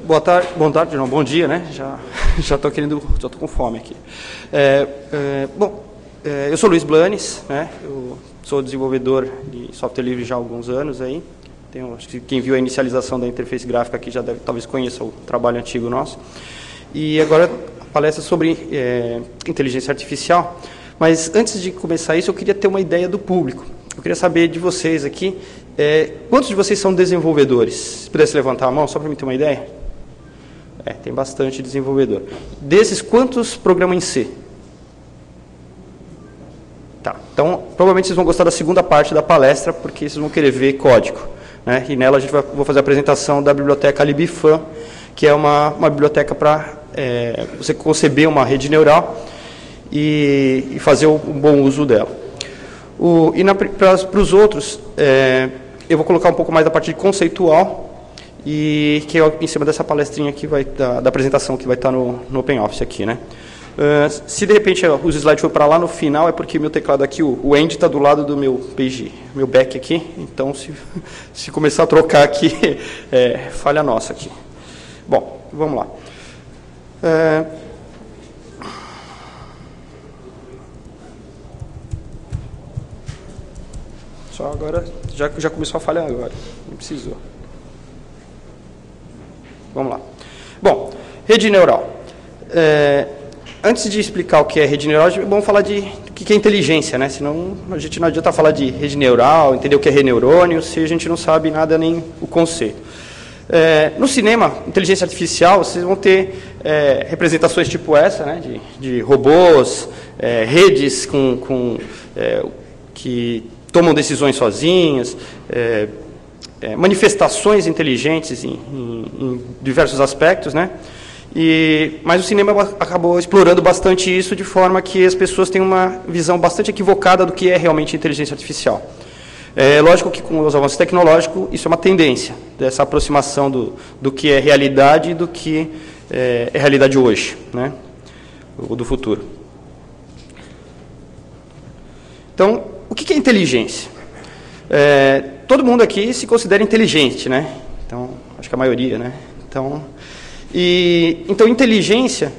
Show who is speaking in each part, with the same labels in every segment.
Speaker 1: Boa tarde, não, bom dia, né? Já estou com fome aqui. Eu sou Luiz Blanes, né? Eu sou desenvolvedor de software livre já há alguns anos aí. Acho que quem viu a inicialização da interface gráfica aqui já deve, talvez conheça o trabalho antigo nosso. E agora a palestra sobre inteligência artificial. Mas antes de começar isso, eu queria ter uma ideia do público. Eu queria saber de vocês aqui, quantos de vocês são desenvolvedores? Se pudesse levantar a mão, só para me ter uma ideia. Tem bastante desenvolvedor. Desses, quantos programam em C? Tá, então, provavelmente vocês vão gostar da segunda parte da palestra, porque vocês vão querer ver código. Né? E nela vou fazer a apresentação da biblioteca LibFan, que é uma biblioteca para você conceber uma rede neural e fazer um bom uso dela. Para os outros, eu vou colocar um pouco mais da parte conceitual, e que é em cima dessa palestrinha aqui, da apresentação que vai estar no OpenOffice aqui. Né? Se de repente os slides for para lá no final, é porque meu teclado aqui, o end está do lado do meu page, meu back aqui, então se começar a trocar aqui, falha nossa aqui. Bom, vamos lá. Só agora, já começou a falhar agora, não precisou. Vamos lá. Bom, rede neural. Antes de explicar o que é rede neural, vamos falar de o que é inteligência, né? Senão a gente não adianta falar de rede neural, entender o que é reneurônio, se a gente não sabe nada nem o conceito. No cinema, inteligência artificial, vocês vão ter representações tipo essa, né? De robôs, redes que tomam decisões sozinhas, manifestações inteligentes em diversos aspectos, né? Mas o cinema acabou explorando bastante isso, de forma que as pessoas têm uma visão bastante equivocada do que é realmente inteligência artificial. Lógico que com os avanços tecnológicos, isso é uma tendência, dessa aproximação do que é realidade e do que é realidade hoje, né? Ou do futuro. Então, o que é inteligência? Todo mundo aqui se considera inteligente, né? Então, acho que a maioria, né? Então, inteligência,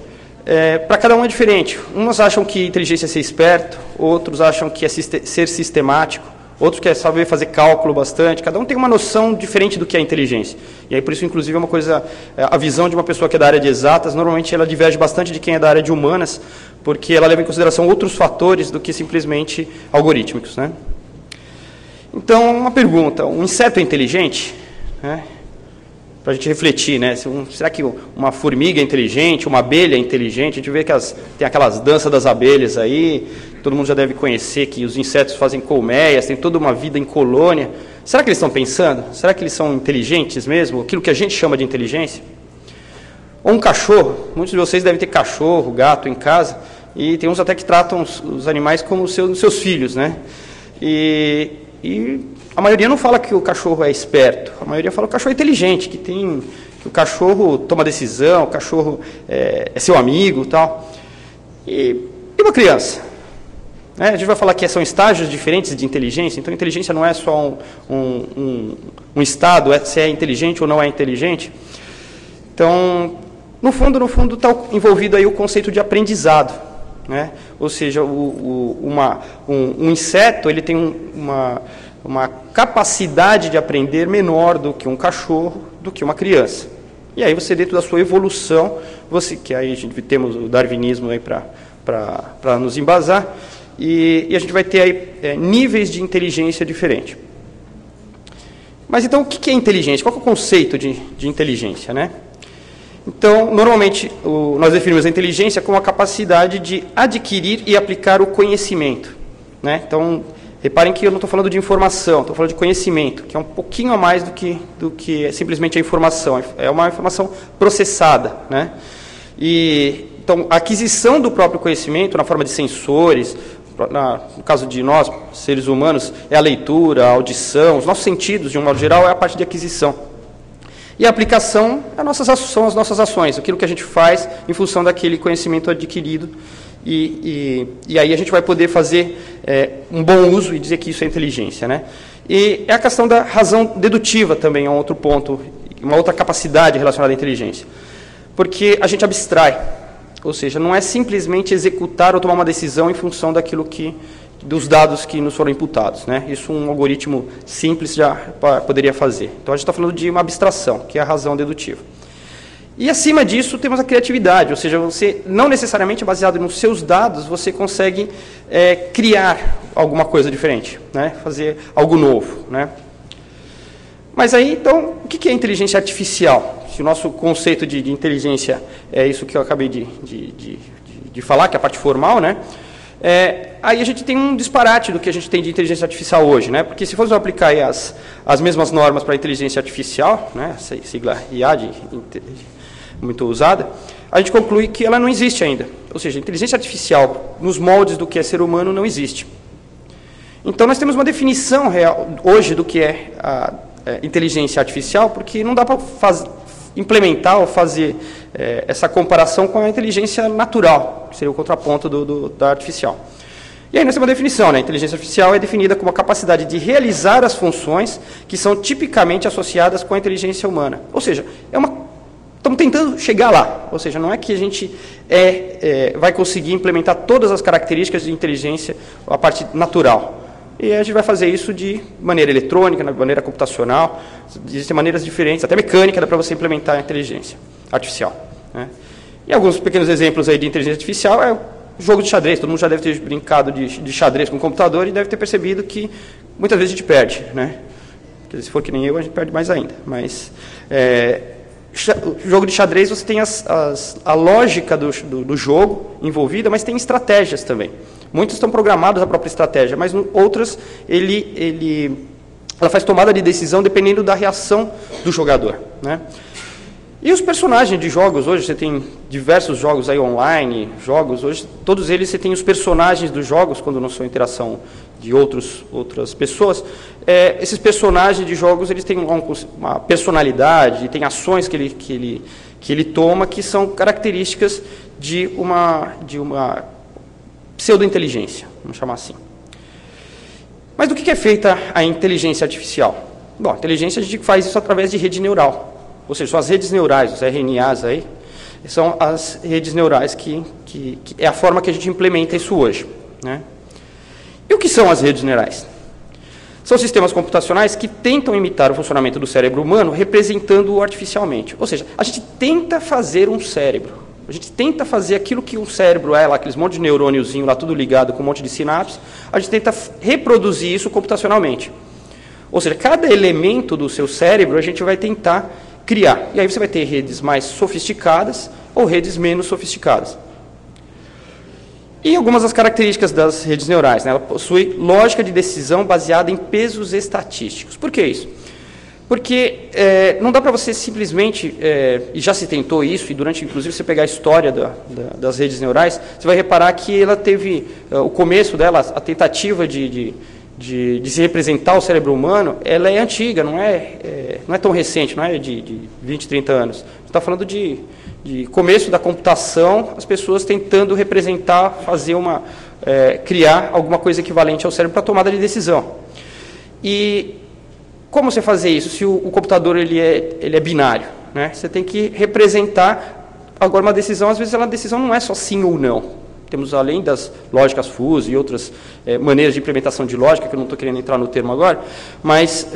Speaker 1: para cada um é diferente. Uns acham que inteligência é ser esperto, outros acham que é ser sistemático, outros querem saber fazer cálculo bastante. Cada um tem uma noção diferente do que é inteligência. E aí, por isso, inclusive, é uma coisa, a visão de uma pessoa que é da área de exatas, normalmente ela diverge bastante de quem é da área de humanas, porque ela leva em consideração outros fatores do que simplesmente algorítmicos, né? Então, uma pergunta, um inseto é inteligente? Para a gente refletir, né? Será que uma formiga é inteligente, uma abelha é inteligente? A gente vê que tem aquelas danças das abelhas aí, todo mundo já deve conhecer que os insetos fazem colmeias, tem toda uma vida em colônia. Será que eles estão pensando? Será que eles são inteligentes mesmo? Aquilo que a gente chama de inteligência? Ou um cachorro? Muitos de vocês devem ter cachorro, gato em casa, e tem uns até que tratam os animais como seus filhos, né? E a maioria não fala que o cachorro é esperto, a maioria fala que o cachorro é inteligente, que o cachorro toma decisão, o cachorro é seu amigo e tal. E uma criança? A gente vai falar que são estágios diferentes de inteligência, então inteligência não é só um estado, se é inteligente ou não é inteligente. Então, no fundo está envolvido aí o conceito de aprendizado. Né? Ou seja, um inseto ele tem uma capacidade de aprender menor do que um cachorro, do que uma criança. E aí você, dentro da sua evolução, que aí a gente temos o darwinismo aí para nos embasar, e a gente vai ter aí níveis de inteligência diferentes. Mas então, o que é inteligência? Qual é o conceito de inteligência, né? Então, normalmente, nós definimos a inteligência como a capacidade de adquirir e aplicar o conhecimento. Né? Então, reparem que eu não estou falando de informação, estou falando de conhecimento, que é um pouquinho a mais do que simplesmente a informação. É uma informação processada. Né? Então, a aquisição do próprio conhecimento, na forma de sensores, no caso de nós, seres humanos, é a leitura, a audição, os nossos sentidos, de um modo geral, é a parte de aquisição. E a aplicação são as nossas ações, aquilo que a gente faz em função daquele conhecimento adquirido. E aí a gente vai poder fazer um bom uso e dizer que isso é inteligência. Né? E é a questão da razão dedutiva também, é um outro ponto uma outra capacidade relacionada à inteligência. Porque a gente abstrai, ou seja, não é simplesmente executar ou tomar uma decisão em função dos dados que nos foram imputados, né? Isso um algoritmo simples já poderia fazer. Então, a gente está falando de uma abstração, que é a razão dedutiva. E, acima disso, temos a criatividade, ou seja, você, não necessariamente baseado nos seus dados, você consegue criar alguma coisa diferente, né? Fazer algo novo, né? Mas aí, então, o que é inteligência artificial? Se o nosso conceito de inteligência é isso que eu acabei de falar, que é a parte formal, né? Aí a gente tem um disparate do que a gente tem de inteligência artificial hoje, né? Porque se formos aplicar aí as mesmas normas para a inteligência artificial, né? Essa sigla IA, muito usada, a gente conclui que ela não existe ainda. Ou seja, a inteligência artificial, nos moldes do que é ser humano, não existe. Então, nós temos uma definição real hoje do que é a inteligência artificial, porque não dá para implementar ou fazer essa comparação com a inteligência natural, que seria o contraponto da artificial. E aí nós temos uma definição, né? A inteligência artificial é definida como a capacidade de realizar as funções que são tipicamente associadas com a inteligência humana. Ou seja, estamos tentando chegar lá, ou seja, não é que a gente vai conseguir implementar todas as características de inteligência, a parte natural. E a gente vai fazer isso de maneira eletrônica, de maneira computacional, existem maneiras diferentes, até mecânica dá para você implementar a inteligência artificial, né? E alguns pequenos exemplos aí de inteligência artificial é o jogo de xadrez. Todo mundo já deve ter brincado de xadrez com o computador e deve ter percebido que muitas vezes a gente perde, né? Porque se for que nem eu, a gente perde mais ainda. Mas jogo de xadrez, você tem a lógica do jogo envolvida, mas tem estratégias também. Muitos estão programados a própria estratégia, mas outras ela faz tomada de decisão dependendo da reação do jogador, né? E os personagens de jogos, hoje você tem diversos jogos aí online, hoje todos eles você tem os personagens dos jogos, quando não são interação de outras pessoas. Esses personagens de jogos, eles têm uma personalidade, tem ações que ele toma que são características de uma pseudo-inteligência, vamos chamar assim. Mas do que é feita a inteligência artificial? Bom, a inteligência a gente faz isso através de rede neural. Ou seja, são as redes neurais, os RNAs aí, são as redes neurais que é a forma que a gente implementa isso hoje, né? E o que são as redes neurais? São sistemas computacionais que tentam imitar o funcionamento do cérebro humano, representando-o artificialmente. Ou seja, a gente tenta fazer um cérebro. A gente tenta fazer aquilo que um cérebro é, lá, aqueles monte de neurôniozinho lá, tudo ligado com um monte de sinapses, a gente tenta reproduzir isso computacionalmente. Ou seja, cada elemento do seu cérebro a gente vai tentar criar. E aí você vai ter redes mais sofisticadas ou redes menos sofisticadas. E algumas das características das redes neurais, né? Ela possui lógica de decisão baseada em pesos estatísticos. Por que isso? Porque não dá para você simplesmente, e já se tentou isso, e durante, inclusive, você pegar a história das redes neurais, você vai reparar que ela teve, o começo dela, a tentativa de se representar o cérebro humano, ela é antiga, não é tão recente, não é de 20, 30 anos. Você está falando de começo da computação, as pessoas tentando representar, criar alguma coisa equivalente ao cérebro para tomada de decisão. E como você fazer isso se o computador ele é binário, né? Você tem que representar agora uma decisão, às vezes a decisão não é só sim ou não. Temos, além das lógicas fuzzy e outras maneiras de implementação de lógica, que eu não estou querendo entrar no termo agora, mas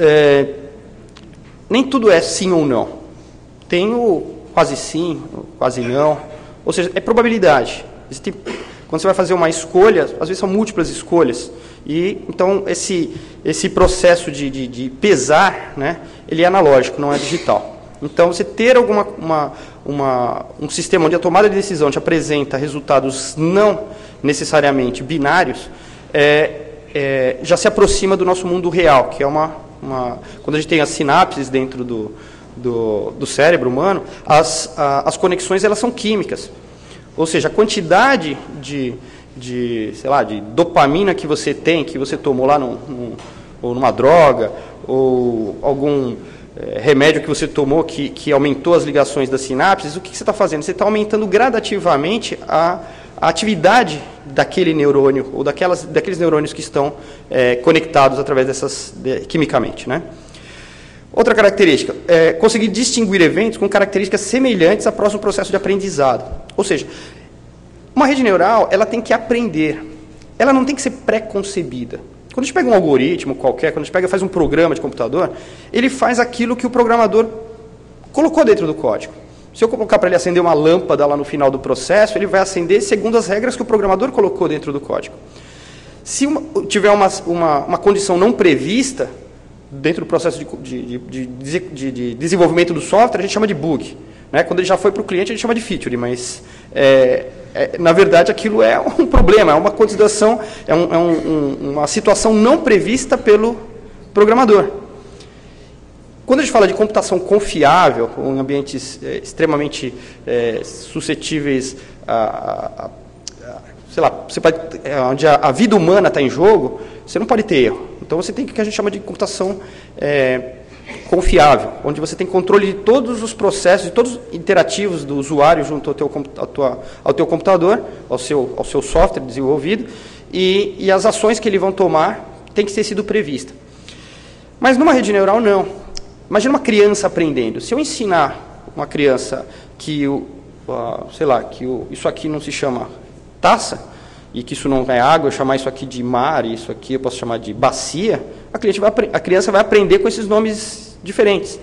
Speaker 1: nem tudo é sim ou não. Tem o quase sim, quase não, ou seja, é probabilidade. Quando você vai fazer uma escolha, às vezes são múltiplas escolhas, e então esse processo de pesar, né, ele é analógico, não é digital. Então, você ter um sistema onde a tomada de decisão te apresenta resultados não necessariamente binários, já se aproxima do nosso mundo real, que é quando a gente tem as sinapses dentro do cérebro humano, as conexões elas são químicas. Ou seja, a quantidade de dopamina que você tem, que você tomou lá ou numa droga, ou algum remédio que você tomou que aumentou as ligações das sinapses, o que você está fazendo? Você está aumentando gradativamente a atividade daquele neurônio, ou daqueles neurônios que estão conectados através quimicamente, né? Outra característica, conseguir distinguir eventos com características semelhantes ao próximo processo de aprendizado. Ou seja, uma rede neural, ela tem que aprender, ela não tem que ser pré-concebida. Quando a gente pega um algoritmo qualquer, quando a gente faz um programa de computador, ele faz aquilo que o programador colocou dentro do código. Se eu colocar para ele acender uma lâmpada lá no final do processo, ele vai acender segundo as regras que o programador colocou dentro do código. Se tiver uma condição não prevista, dentro do processo de desenvolvimento do software, a gente chama de bug. Né? Quando ele já foi para o cliente, a gente chama de feature, mas, na verdade, aquilo é um problema, é uma consideração, uma situação não prevista pelo programador. Quando a gente fala de computação confiável, em ambientes extremamente suscetíveis sei lá, onde a vida humana está em jogo, você não pode ter erro. Então, você tem o que a gente chama de computação confiável, onde você tem controle de todos os processos, de todos os interativos do usuário junto ao teu computador, ao seu software desenvolvido, e as ações que eles vão tomar têm que ter sido previstas. Mas numa rede neural, não. Imagina uma criança aprendendo. Se eu ensinar uma criança que, sei lá, isso aqui não se chama taça, e que isso não é água, eu chamar isso aqui de mar, e isso aqui eu posso chamar de bacia, a criança vai aprender com esses nomes diferentes.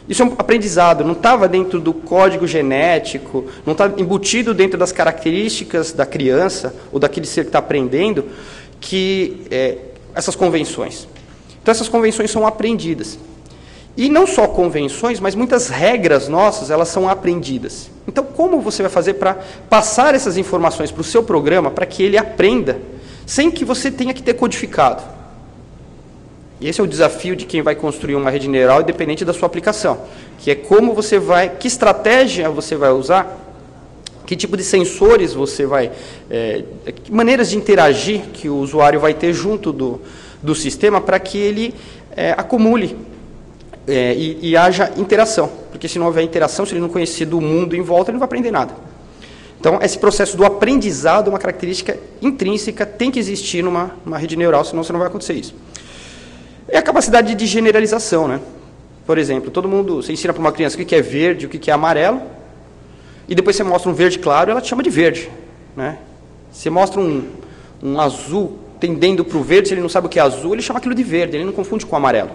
Speaker 1: Isso é um aprendizado, não estava dentro do código genético, não está embutido dentro das características da criança, ou daquele ser que está aprendendo, essas convenções. Então, essas convenções são aprendidas. E não só convenções, mas muitas regras nossas, elas são aprendidas. Então, como você vai fazer para passar essas informações para o seu programa, para que ele aprenda, sem que você tenha que ter codificado? E esse é o desafio de quem vai construir uma rede neural, independente da sua aplicação, que é como você vai, que estratégia você vai usar, que tipo de sensores você vai, que maneiras de interagir que o usuário vai ter junto do sistema para que ele acumule e haja interação. Porque se não houver interação, se ele não conhecer do mundo em volta, ele não vai aprender nada. Então, esse processo do aprendizado é uma característica intrínseca, tem que existir numa rede neural, senão você não vai acontecer isso. É a capacidade de generalização, né? Por exemplo, você ensina para uma criança o que é verde, o que é amarelo, e depois você mostra um verde claro, ela te chama de verde, né? Você mostra um azul tendendo para o verde, se ele não sabe o que é azul, ele chama aquilo de verde, ele não confunde com o amarelo.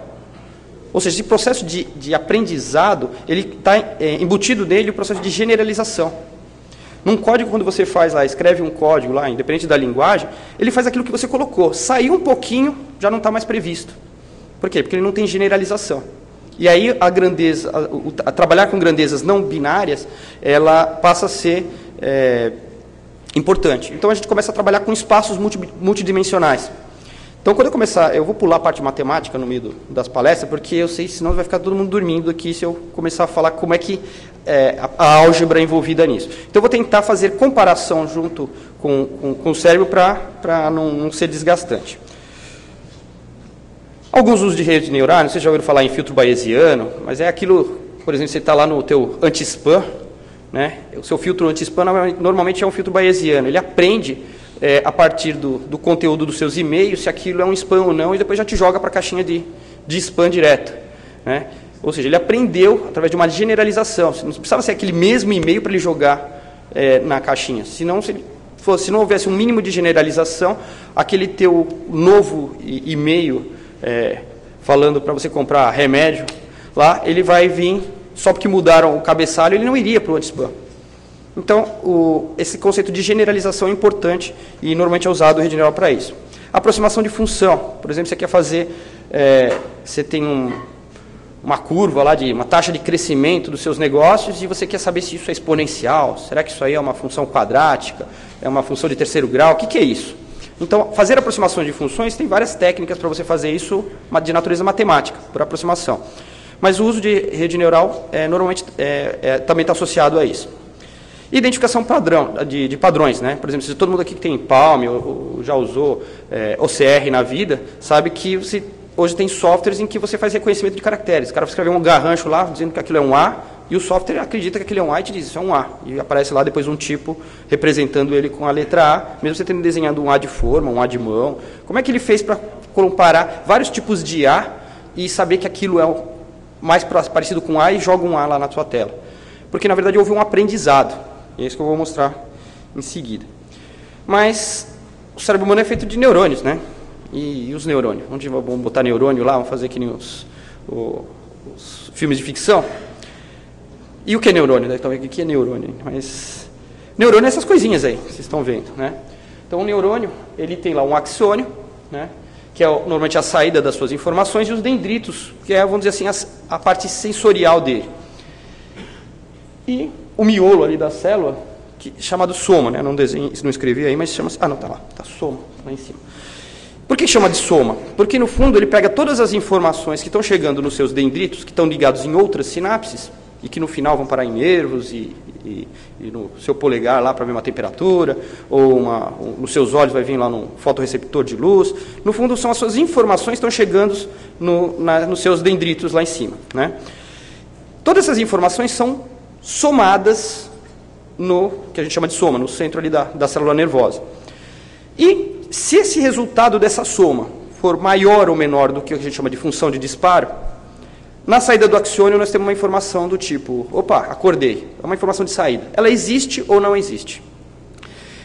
Speaker 1: Ou seja, esse processo de aprendizado, ele está embutido nele o processo de generalização. Num código, quando você escreve um código lá, independente da linguagem, ele faz aquilo que você colocou. Saiu um pouquinho, já não está mais previsto. Por quê? Porque ele não tem generalização. E aí a grandeza, trabalhar com grandezas não binárias, ela passa a ser importante. Então a gente começa a trabalhar com espaços multidimensionais. Então, quando eu começar, eu vou pular a parte matemática no meio das palestras, porque eu sei, senão vai ficar todo mundo dormindo aqui se eu começar a falar como é que a álgebra é envolvida nisso. Então, eu vou tentar fazer comparação junto com o cérebro para não ser desgastante. Alguns usos de rede neural, vocês já ouviram falar em filtro bayesiano, mas é aquilo, por exemplo, você está lá no teu anti-spam, né? O seu filtro anti-spam normalmente é um filtro bayesiano, ele aprende a partir do conteúdo dos seus e-mails, se aquilo é um spam ou não, e depois já te joga para a caixinha de spam direto. Né? Ou seja, ele aprendeu através de uma generalização. Não precisava ser aquele mesmo e-mail para ele jogar na caixinha. Se não houvesse um mínimo de generalização, aquele teu novo e-mail falando para você comprar remédio, lá ele vai vir, só porque mudaram o cabeçalho, ele não iria para o anti-spam. Então, esse conceito de generalização é importante e normalmente é usado o rede neural para isso. Aproximação de função. Por exemplo, você quer fazer, você tem uma curva lá de uma taxa de crescimento dos seus negócios e você quer saber se isso é exponencial. Será que isso aí é uma função quadrática? É uma função de terceiro grau? O que é isso? Então, fazer aproximação de funções, tem várias técnicas para você fazer isso de natureza matemática, por aproximação. Mas o uso de rede neural normalmente também está associado a isso. Identificação de padrões, né? Por exemplo, se todo mundo aqui que tem Palm ou já usou OCR na vida, sabe que hoje tem softwares em que você faz reconhecimento de caracteres. O cara vai escrever um garrancho lá, dizendo que aquilo é um A, e o software acredita que aquilo é um A e te diz, isso é um A. E aparece lá depois um tipo representando ele com a letra A, mesmo você tendo desenhado um A de forma, um A de mão. Como é que ele fez para comparar vários tipos de A e saber que aquilo mais parecido com A e joga um A lá na sua tela. Porque, na verdade, houve um aprendizado. E é isso que eu vou mostrar em seguida. Mas o cérebro humano é feito de neurônios, né? E os neurônios? Onde vamos botar neurônio lá? Vamos fazer que nem os filmes de ficção? E o que é neurônio? Então, o que é neurônio? Mas neurônio é essas coisinhas aí, vocês estão vendo, né? Então, o neurônio, ele tem lá um axônio, né? Que é normalmente a saída das suas informações, e os dendritos, que é, vamos dizer assim, a parte sensorial dele. E o miolo ali da célula, chamado soma, né? Não desenho, não escrevi aí, mas chama-se... Ah, não, tá lá, tá soma, lá em cima. Por que chama de soma? Porque, no fundo, ele pega todas as informações que estão chegando nos seus dendritos, que estão ligados em outras sinapses, e que no final vão parar em nervos e no seu polegar lá para ver uma temperatura, ou nos seus olhos vai vir lá num fotorreceptor de luz. No fundo, são as suas informações que estão chegando nos seus dendritos lá em cima, né? Todas essas informações são somadas no que a gente chama de soma, no centro ali da célula nervosa. E se esse resultado dessa soma for maior ou menor do que a gente chama de função de disparo, na saída do axônio nós temos uma informação do tipo, opa, acordei, é uma informação de saída. Ela existe ou não existe?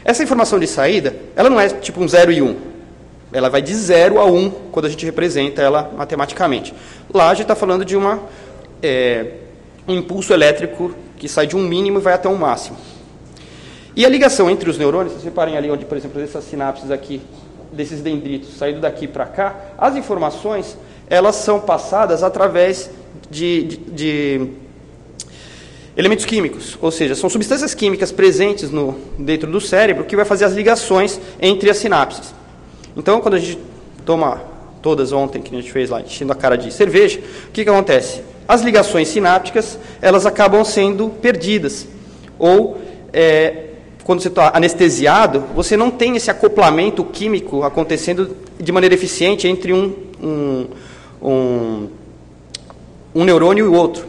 Speaker 1: Essa informação de saída, ela não é tipo um 0 e 1. Ela vai de 0 a 1 quando a gente representa ela matematicamente. Lá a gente está falando de um impulso elétrico que sai de um mínimo e vai até um máximo. E a ligação entre os neurônios, vocês reparem ali onde, por exemplo, essas sinapses aqui, desses dendritos, saindo daqui para cá, as informações, elas são passadas através de elementos químicos, ou seja, são substâncias químicas presentes dentro do cérebro que vai fazer as ligações entre as sinapses. Então, quando a gente toma todas ontem, que a gente fez lá, enchendo a cara de cerveja, o que acontece? As ligações sinápticas, elas acabam sendo perdidas. Ou, quando você está anestesiado, você não tem esse acoplamento químico acontecendo de maneira eficiente entre um neurônio e o outro.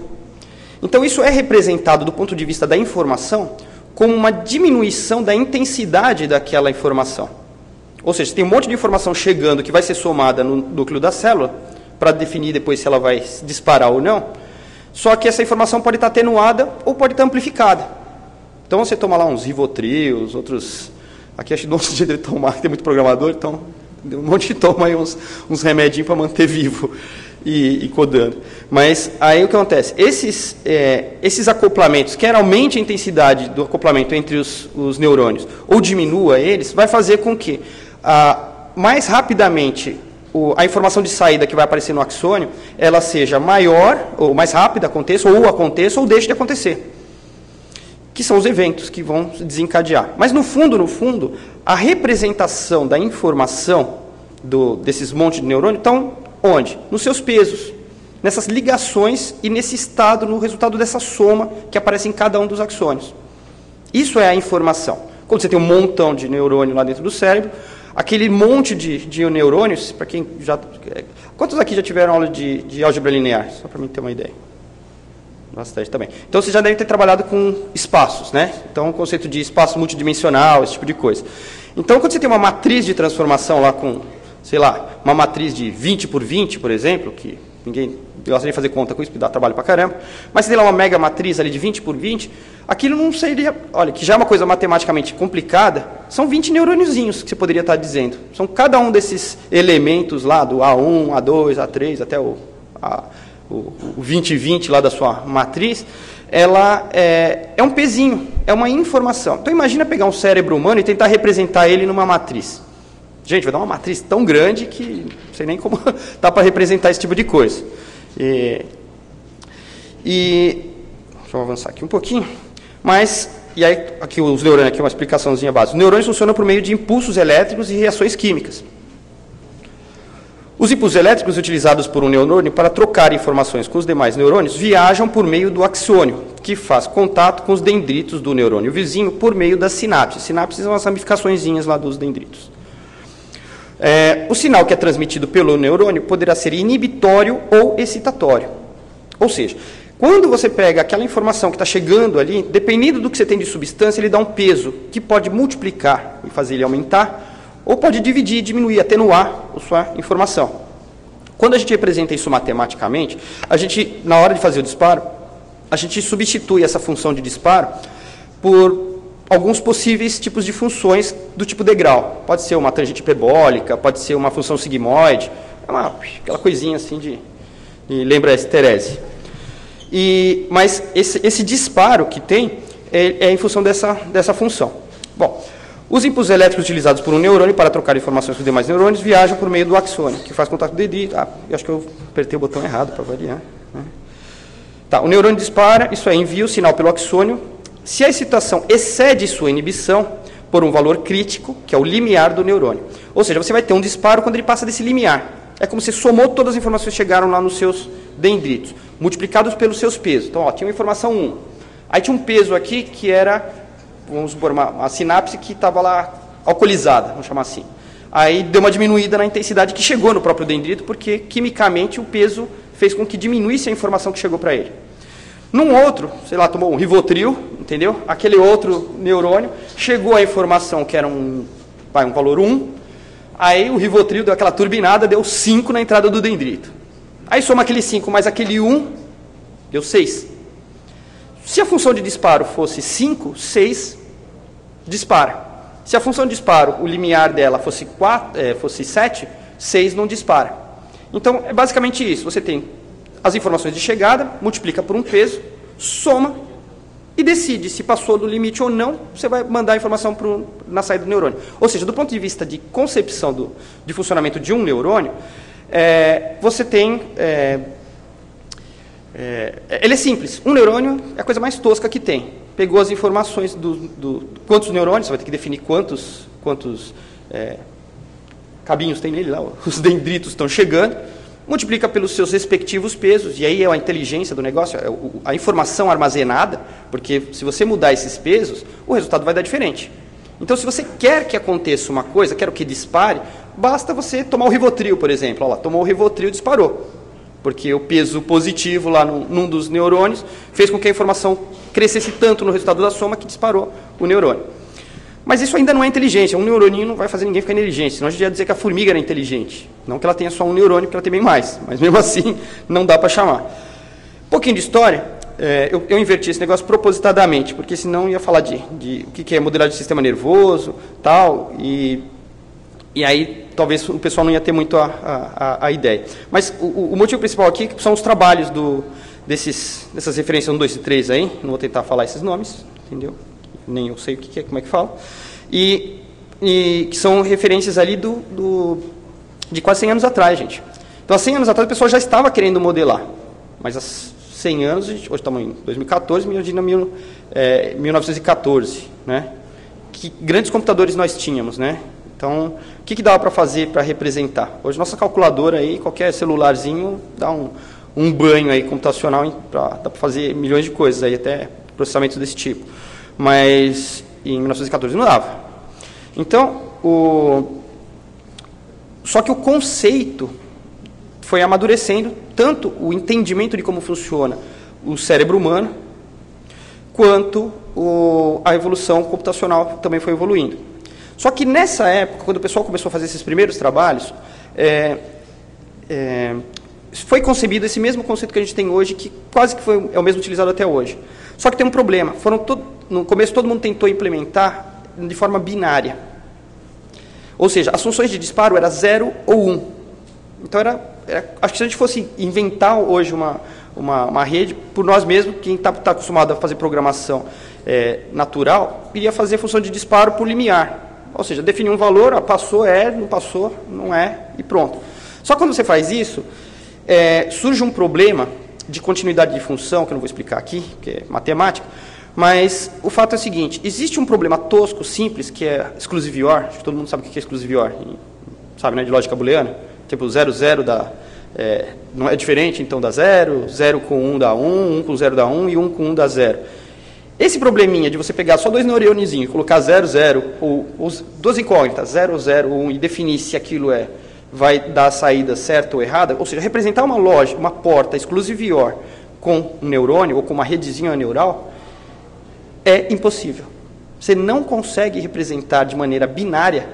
Speaker 1: Então, isso é representado, do ponto de vista da informação, como uma diminuição da intensidade daquela informação. Ou seja, tem um monte de informação chegando que vai ser somada no núcleo da célula, para definir depois se ela vai disparar ou não, só que essa informação pode estar atenuada ou pode estar amplificada. Então, você toma lá uns Rivotril, outros... Aqui acho que não se deve tomar, tem muito programador, então um monte de toma aí uns remedinhos para manter vivo e codando. Mas aí o que acontece? Esses acoplamentos, quer aumente a intensidade do acoplamento entre os neurônios ou diminua eles, vai fazer com que mais rapidamente a informação de saída que vai aparecer no axônio, ela seja maior, ou mais rápida aconteça ou deixe de acontecer. Que são os eventos que vão desencadear. Mas, no fundo, a representação da informação desses montes de neurônio estão onde? Nos seus pesos, nessas ligações e nesse estado, no resultado dessa soma que aparece em cada um dos axônios. Isso é a informação. Quando você tem um montão de neurônio lá dentro do cérebro, aquele monte de neurônios, para quem já... Quantos aqui já tiveram aula de álgebra linear? Só para mim ter uma ideia. Bastante também. Então, você já deve ter trabalhado com espaços, né? Então, o conceito de espaço multidimensional, esse tipo de coisa. Então, quando você tem uma matriz de transformação lá com, sei lá, uma matriz de 20 por 20, por exemplo, que ninguém gosta de fazer conta com isso, porque dá trabalho pra caramba, mas você tem lá uma mega matriz ali de 20 por 20, aquilo não seria... Olha, que já é uma coisa matematicamente complicada, são 20 neurôniozinhos que você poderia estar dizendo. São cada um desses elementos lá, do A1, A2, A3, até o 20/20 lá da sua matriz, ela é um pezinho, é uma informação. Então, imagina pegar um cérebro humano e tentar representar ele numa matriz. Gente, vai dar uma matriz tão grande que não sei nem como dá para representar esse tipo de coisa. Deixa eu avançar aqui um pouquinho. E aí, aqui os neurônios, aqui uma explicaçãozinha básica. Os neurônios funcionam por meio de impulsos elétricos e reações químicas. Os impulsos elétricos utilizados por um neurônio para trocar informações com os demais neurônios viajam por meio do axônio, que faz contato com os dendritos do neurônio vizinho por meio das sinapses. Sinapses são as ramificaçõezinhas lá dos dendritos. O sinal que é transmitido pelo neurônio poderá ser inibitório ou excitatório. Ou seja, quando você pega aquela informação que está chegando ali, dependendo do que você tem de substância, ele dá um peso que pode multiplicar e fazer ele aumentar, ou pode dividir, diminuir, atenuar a sua informação. Quando a gente representa isso matematicamente, a gente, na hora de fazer o disparo, a gente substitui essa função de disparo por alguns possíveis tipos de funções do tipo degrau. Pode ser uma tangente hiperbólica, pode ser uma função sigmoide, aquela coisinha assim de lembra Esterese. Mas esse disparo que tem é em função dessa função. Bom, os impulsos elétricos utilizados por um neurônio para trocar informações com os demais neurônios viajam por meio do axônio, que faz contato com o dendrito. Eu acho que eu apertei o botão errado para variar. Né? Tá, o neurônio dispara, isso é, envia o sinal pelo axônio. Se a excitação excede sua inibição por um valor crítico, que é o limiar do neurônio. Ou seja, você vai ter um disparo quando ele passa desse limiar. É como se somou todas as informações que chegaram lá nos seus dendritos, multiplicados pelos seus pesos. Então, tinha uma informação 1. Aí tinha um peso aqui que era, vamos supor, uma sinapse que estava lá alcoolizada, vamos chamar assim. Aí deu uma diminuída na intensidade que chegou no próprio dendrito, porque quimicamente o peso fez com que diminuísse a informação que chegou para ele. Num outro, sei lá, tomou um Rivotril, entendeu? Aquele outro neurônio, chegou a informação que era um valor 1, aí o Rivotril deu aquela turbinada, deu 5 na entrada do dendrito. Aí soma aquele 5 mais aquele 1, deu 6. Se a função de disparo fosse 5, 6 dispara. Se a função de disparo, o limiar dela fosse 7, 6 não dispara. Então, é basicamente isso. Você tem as informações de chegada, multiplica por um peso, soma e decide se passou do limite ou não, você vai mandar a informação na saída do neurônio. Ou seja, do ponto de vista de concepção de funcionamento de um neurônio, você tem... ele é simples. Um neurônio é a coisa mais tosca que tem. Pegou as informações quantos neurônios, você vai ter que definir quantos cabinhos tem nele, lá, os dendritos estão chegando, multiplica pelos seus respectivos pesos, e aí é a inteligência do negócio, a informação armazenada, porque se você mudar esses pesos, o resultado vai dar diferente. Então, se você quer que aconteça uma coisa, quer que dispare, basta você tomar o Rivotril, por exemplo. Olha lá, tomou o Rivotril e disparou. Porque o peso positivo lá num dos neurônios fez com que a informação crescesse tanto no resultado da soma que disparou o neurônio. Mas isso ainda não é inteligência. Um neuroninho não vai fazer ninguém ficar inteligente. Senão a gente ia dizer que a formiga era inteligente. Não que ela tenha só um neurônio, porque ela tem bem mais. Mas mesmo assim, não dá para chamar. Um pouquinho de história. Eu inverti esse negócio propositadamente, porque senão ia falar de o que é modelagem de sistema nervoso, tal, e aí talvez o pessoal não ia ter muito a ideia. Mas o motivo principal aqui são os trabalhos dessas referências 1, 2 e 3 aí, não vou tentar falar esses nomes, entendeu? Nem eu sei como é que fala, e que são referências ali de quase 100 anos atrás, gente. Então, há 100 anos atrás, o pessoal já estava querendo modelar, mas há 100 anos, hoje estamos em 2014, imagina 1914, né? Que grandes computadores nós tínhamos, né? Então, o que dava para fazer para representar? Hoje, nossa calculadora aí, qualquer celularzinho, dá um banho aí computacional, dá para fazer milhões de coisas aí, até processamentos desse tipo. Mas em 1914 não dava. Então, só que o conceito foi amadurecendo, tanto o entendimento de como funciona o cérebro humano, quanto a evolução computacional também foi evoluindo. Só que nessa época, quando o pessoal começou a fazer esses primeiros trabalhos, foi concebido esse mesmo conceito que a gente tem hoje, que quase que é o mesmo utilizado até hoje. Só que tem um problema. No começo, todo mundo tentou implementar de forma binária. Ou seja, as funções de disparo eram 0 ou 1. Então, acho que se a gente fosse inventar hoje uma rede, por nós mesmos, quem está acostumado a fazer programação natural, iria fazer a função de disparo por limiar. Ou seja, definir um valor, passou, não passou, não é, e pronto. Só que quando você faz isso, surge um problema de continuidade de função, que eu não vou explicar aqui, que é matemática, mas o fato é o seguinte, existe um problema tosco, simples, que é exclusive OR, acho que todo mundo sabe o que é exclusive OR, sabe, né, de lógica booleana, tipo 0, 0 dá, não é diferente, então dá 0, 0 com 1 dá 1, 1 com 0 dá 1 e 1 com 1 dá 0. Esse probleminha de você pegar só dois neurôniozinhos, colocar 0, 0, ou duas incógnitas, 0, 0, 1, e definir se aquilo vai dar a saída certa ou errada, ou seja, representar uma lógica, uma porta exclusive OR com um neurônio ou com uma redezinha neural, é impossível. Você não consegue representar de maneira binária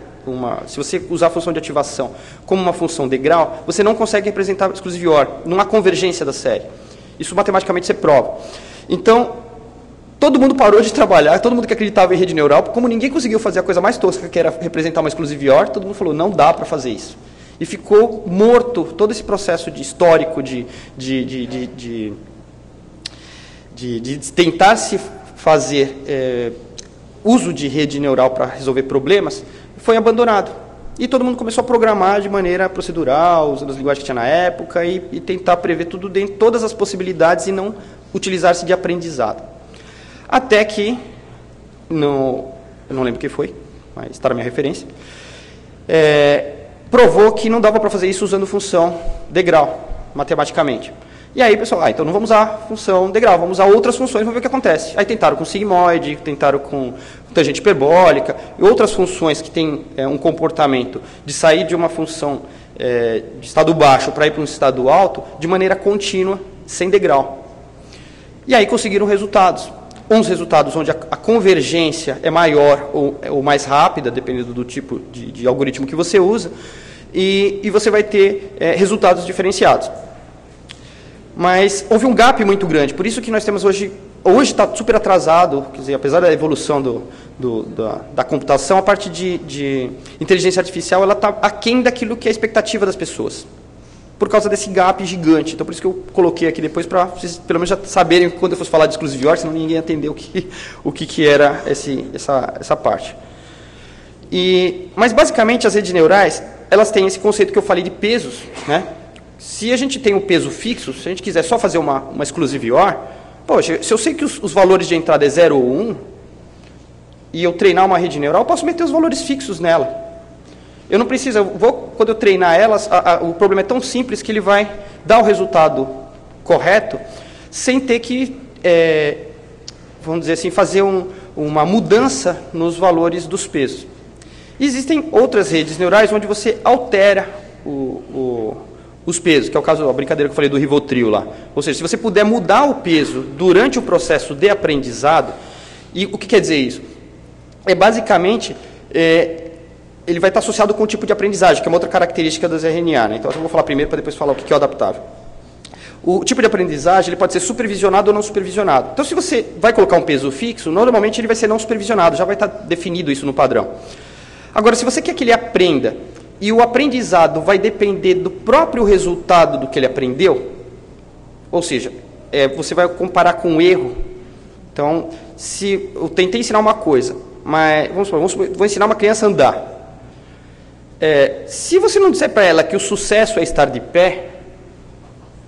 Speaker 1: se você usar a função de ativação como uma função degrau, você não consegue representar exclusive OR, não há convergência da série. Isso matematicamente você prova. Então, todo mundo parou de trabalhar, todo mundo que acreditava em rede neural, como ninguém conseguiu fazer a coisa mais tosca, que era representar uma exclusive OR, todo mundo falou, não dá para fazer isso. E ficou morto todo esse processo histórico de tentar se fazer uso de rede neural para resolver problemas, foi abandonado. E todo mundo começou a programar de maneira procedural, usando as linguagens que tinha na época, e tentar prever tudo dentro, todas as possibilidades, e não utilizar-se de aprendizado. Até que, eu não lembro quem foi, mas está na minha referência, provou que não dava para fazer isso usando função degrau, matematicamente. E aí, pessoal, então não vamos usar função degrau, vamos usar outras funções, vamos ver o que acontece. Aí tentaram com sigmoide, tentaram com tangente hiperbólica, e outras funções que têm um comportamento de sair de uma função de estado baixo para ir para um estado alto, de maneira contínua, sem degrau. E aí conseguiram resultados. Uns resultados onde a convergência é maior ou mais rápida, dependendo do tipo de algoritmo que você usa, e você vai ter resultados diferenciados. Mas houve um gap muito grande, por isso que nós temos hoje está super atrasado, quer dizer, apesar da evolução da computação, a parte de inteligência artificial ela está aquém daquilo que é a expectativa das pessoas, por causa desse gap gigante. Então, por isso que eu coloquei aqui depois, para vocês pelo menos já saberem quando eu fosse falar de exclusive OR, senão ninguém ia entender o que era essa parte. Mas, basicamente, as redes neurais, elas têm esse conceito que eu falei de pesos, né? Se a gente tem um peso fixo, se a gente quiser só fazer uma exclusive OR, poxa, se eu sei que os valores de entrada é 0 ou 1, e eu treinar uma rede neural, eu posso meter os valores fixos nela. Eu não preciso, quando eu treinar elas, o problema é tão simples que ele vai dar o resultado correto, sem ter que, vamos dizer assim, fazer uma mudança nos valores dos pesos. Existem outras redes neurais onde você altera os pesos, que é o caso, a brincadeira que eu falei do Rivotril lá. Ou seja, se você puder mudar o peso durante o processo de aprendizado, e o que quer dizer isso? Basicamente, ele vai estar associado com o tipo de aprendizagem, que é uma outra característica das RNA, né? Então, eu vou falar primeiro para depois falar o que é o adaptável. O tipo de aprendizagem ele pode ser supervisionado ou não supervisionado. Então, se você vai colocar um peso fixo, normalmente ele vai ser não supervisionado, já vai estar definido isso no padrão. Agora, se você quer que ele aprenda, e o aprendizado vai depender do próprio resultado do que ele aprendeu, ou seja, você vai comparar com o erro. Então, se eu tentei ensinar uma coisa, mas vamos supor, vou ensinar uma criança a andar. Se você não disser para ela que o sucesso é estar de pé,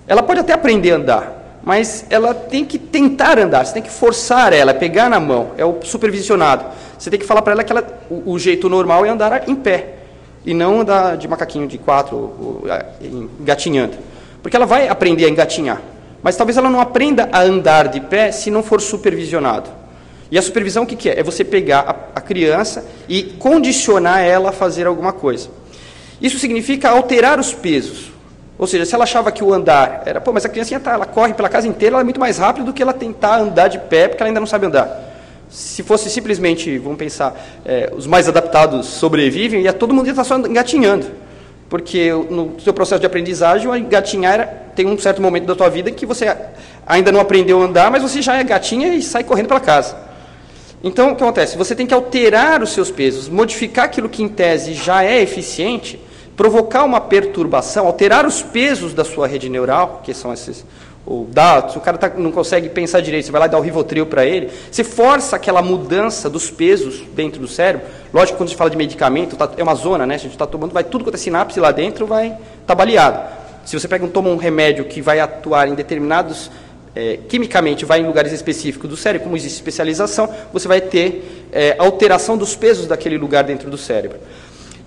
Speaker 1: ela pode até aprender a andar, mas ela tem que tentar andar, você tem que forçar ela, pegar na mão, é o supervisionado. Você tem que falar para ela que o jeito normal é andar em pé, e não andar de macaquinho de 4, engatinhando. Porque ela vai aprender a engatinhar, mas talvez ela não aprenda a andar de pé se não for supervisionado. E a supervisão o que é? É você pegar a criança e condicionar ela a fazer alguma coisa. Isso significa alterar os pesos. Ou seja, se ela achava que o andar era... mas a criancinha ela corre pela casa inteira, ela é muito mais rápido do que ela tentar andar de pé, porque ela ainda não sabe andar. Se fosse simplesmente, vamos pensar, os mais adaptados sobrevivem, e todo mundo ia estar só engatinhando. Porque no seu processo de aprendizagem, o engatinhar tem um certo momento da tua vida em que você ainda não aprendeu a andar, mas você já gatinha e sai correndo pela casa. Então, o que acontece? Você tem que alterar os seus pesos, modificar aquilo que em tese já é eficiente, provocar uma perturbação, alterar os pesos da sua rede neural, que são esses... se o cara não consegue pensar direito, você vai lá e dá o Rivotril para ele, você força aquela mudança dos pesos dentro do cérebro. Lógico que quando a gente fala de medicamento, é uma zona, né? A gente está tomando, vai tudo quanto é sinapse lá dentro, vai estar baleado. Se você toma um remédio que vai atuar em determinados, quimicamente, vai em lugares específicos do cérebro, como existe especialização, você vai ter alteração dos pesos daquele lugar dentro do cérebro.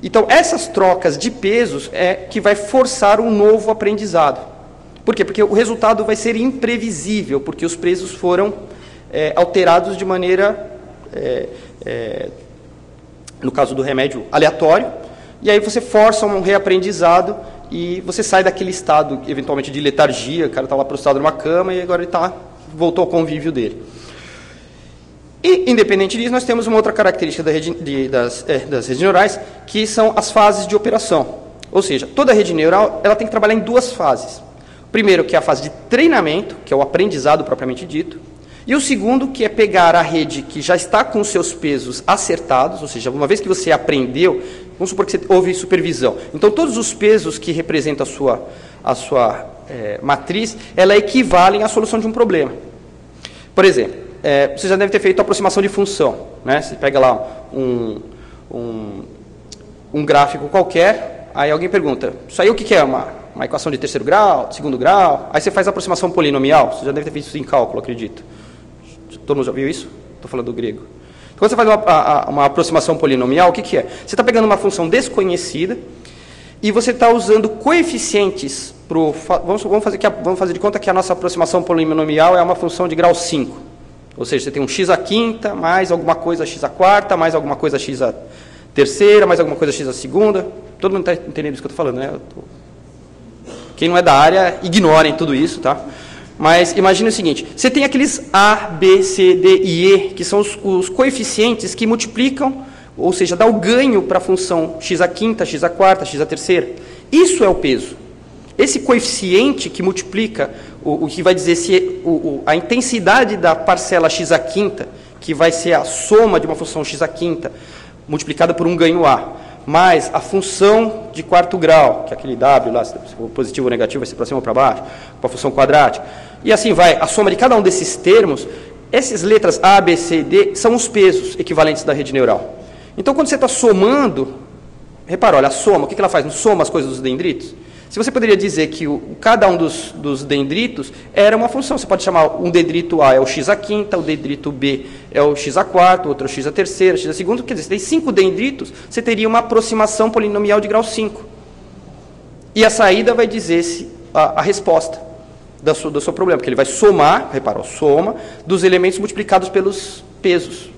Speaker 1: Então, essas trocas de pesos é que vai forçar um novo aprendizado. Por quê? Porque o resultado vai ser imprevisível, porque os pesos foram alterados de maneira, no caso do remédio, aleatório, e aí você força um reaprendizado e você sai daquele estado, eventualmente, de letargia, o cara está lá prostrado numa cama e agora ele voltou ao convívio dele. E, independente disso, nós temos uma outra característica das redes neurais, que são as fases de operação. Ou seja, toda rede neural ela tem que trabalhar em duas fases. O primeiro, que é a fase de treinamento, que é o aprendizado propriamente dito. E o segundo, que é pegar a rede que já está com os seus pesos acertados, ou seja, uma vez que você aprendeu, vamos supor que houve supervisão. Então, todos os pesos que representam a sua matriz, ela equivalem à solução de um problema. Por exemplo, você já deve ter feito a aproximação de função. Né? Você pega lá um gráfico qualquer, aí alguém pergunta, isso aí o que é? Uma equação de terceiro grau, de segundo grau? Aí você faz a aproximação polinomial, você já deve ter feito isso em cálculo, acredito. Todo mundo já viu isso? Estou falando do grego. Quando você faz uma aproximação polinomial, o que é? Você está pegando uma função desconhecida e você está usando coeficientes para o... Vamos fazer de conta que a nossa aproximação polinomial é uma função de grau 5. Ou seja, você tem um x à quinta, mais alguma coisa x à quarta, mais alguma coisa x à terceira, mais alguma coisa x à segunda. Todo mundo está entendendo isso que eu estou falando, né? Quem não é da área, ignorem tudo isso, tá? Mas imagine o seguinte, você tem aqueles A, B, C, D e E, que são os coeficientes que multiplicam, ou seja, dá o ganho para a função x à quinta, x à quarta, x à terceira. Isso é o peso. Esse coeficiente que multiplica, o que vai dizer se a intensidade da parcela x à quinta, que vai ser a soma de uma função x à quinta, multiplicada por um ganho A, mais a função de quarto grau, que é aquele W lá, se for positivo ou negativo, vai ser para cima ou para baixo, com a função quadrática. E assim vai, a soma de cada um desses termos, essas letras A, B, C e D são os pesos equivalentes da rede neural. Então, quando você está somando, repara, olha, a soma, o que ela faz? Não soma as coisas dos dendritos? Se você poderia dizer que cada um dos dendritos era uma função, você pode chamar um dendrito A é o x à quinta, o dendrito B é o x à quarta, outro é o x à terceira, x à segunda, quer dizer, você tem 5 dendritos, você teria uma aproximação polinomial de grau 5. E a saída vai dizer a resposta do seu problema, porque ele vai somar, repara, soma dos elementos multiplicados pelos pesos.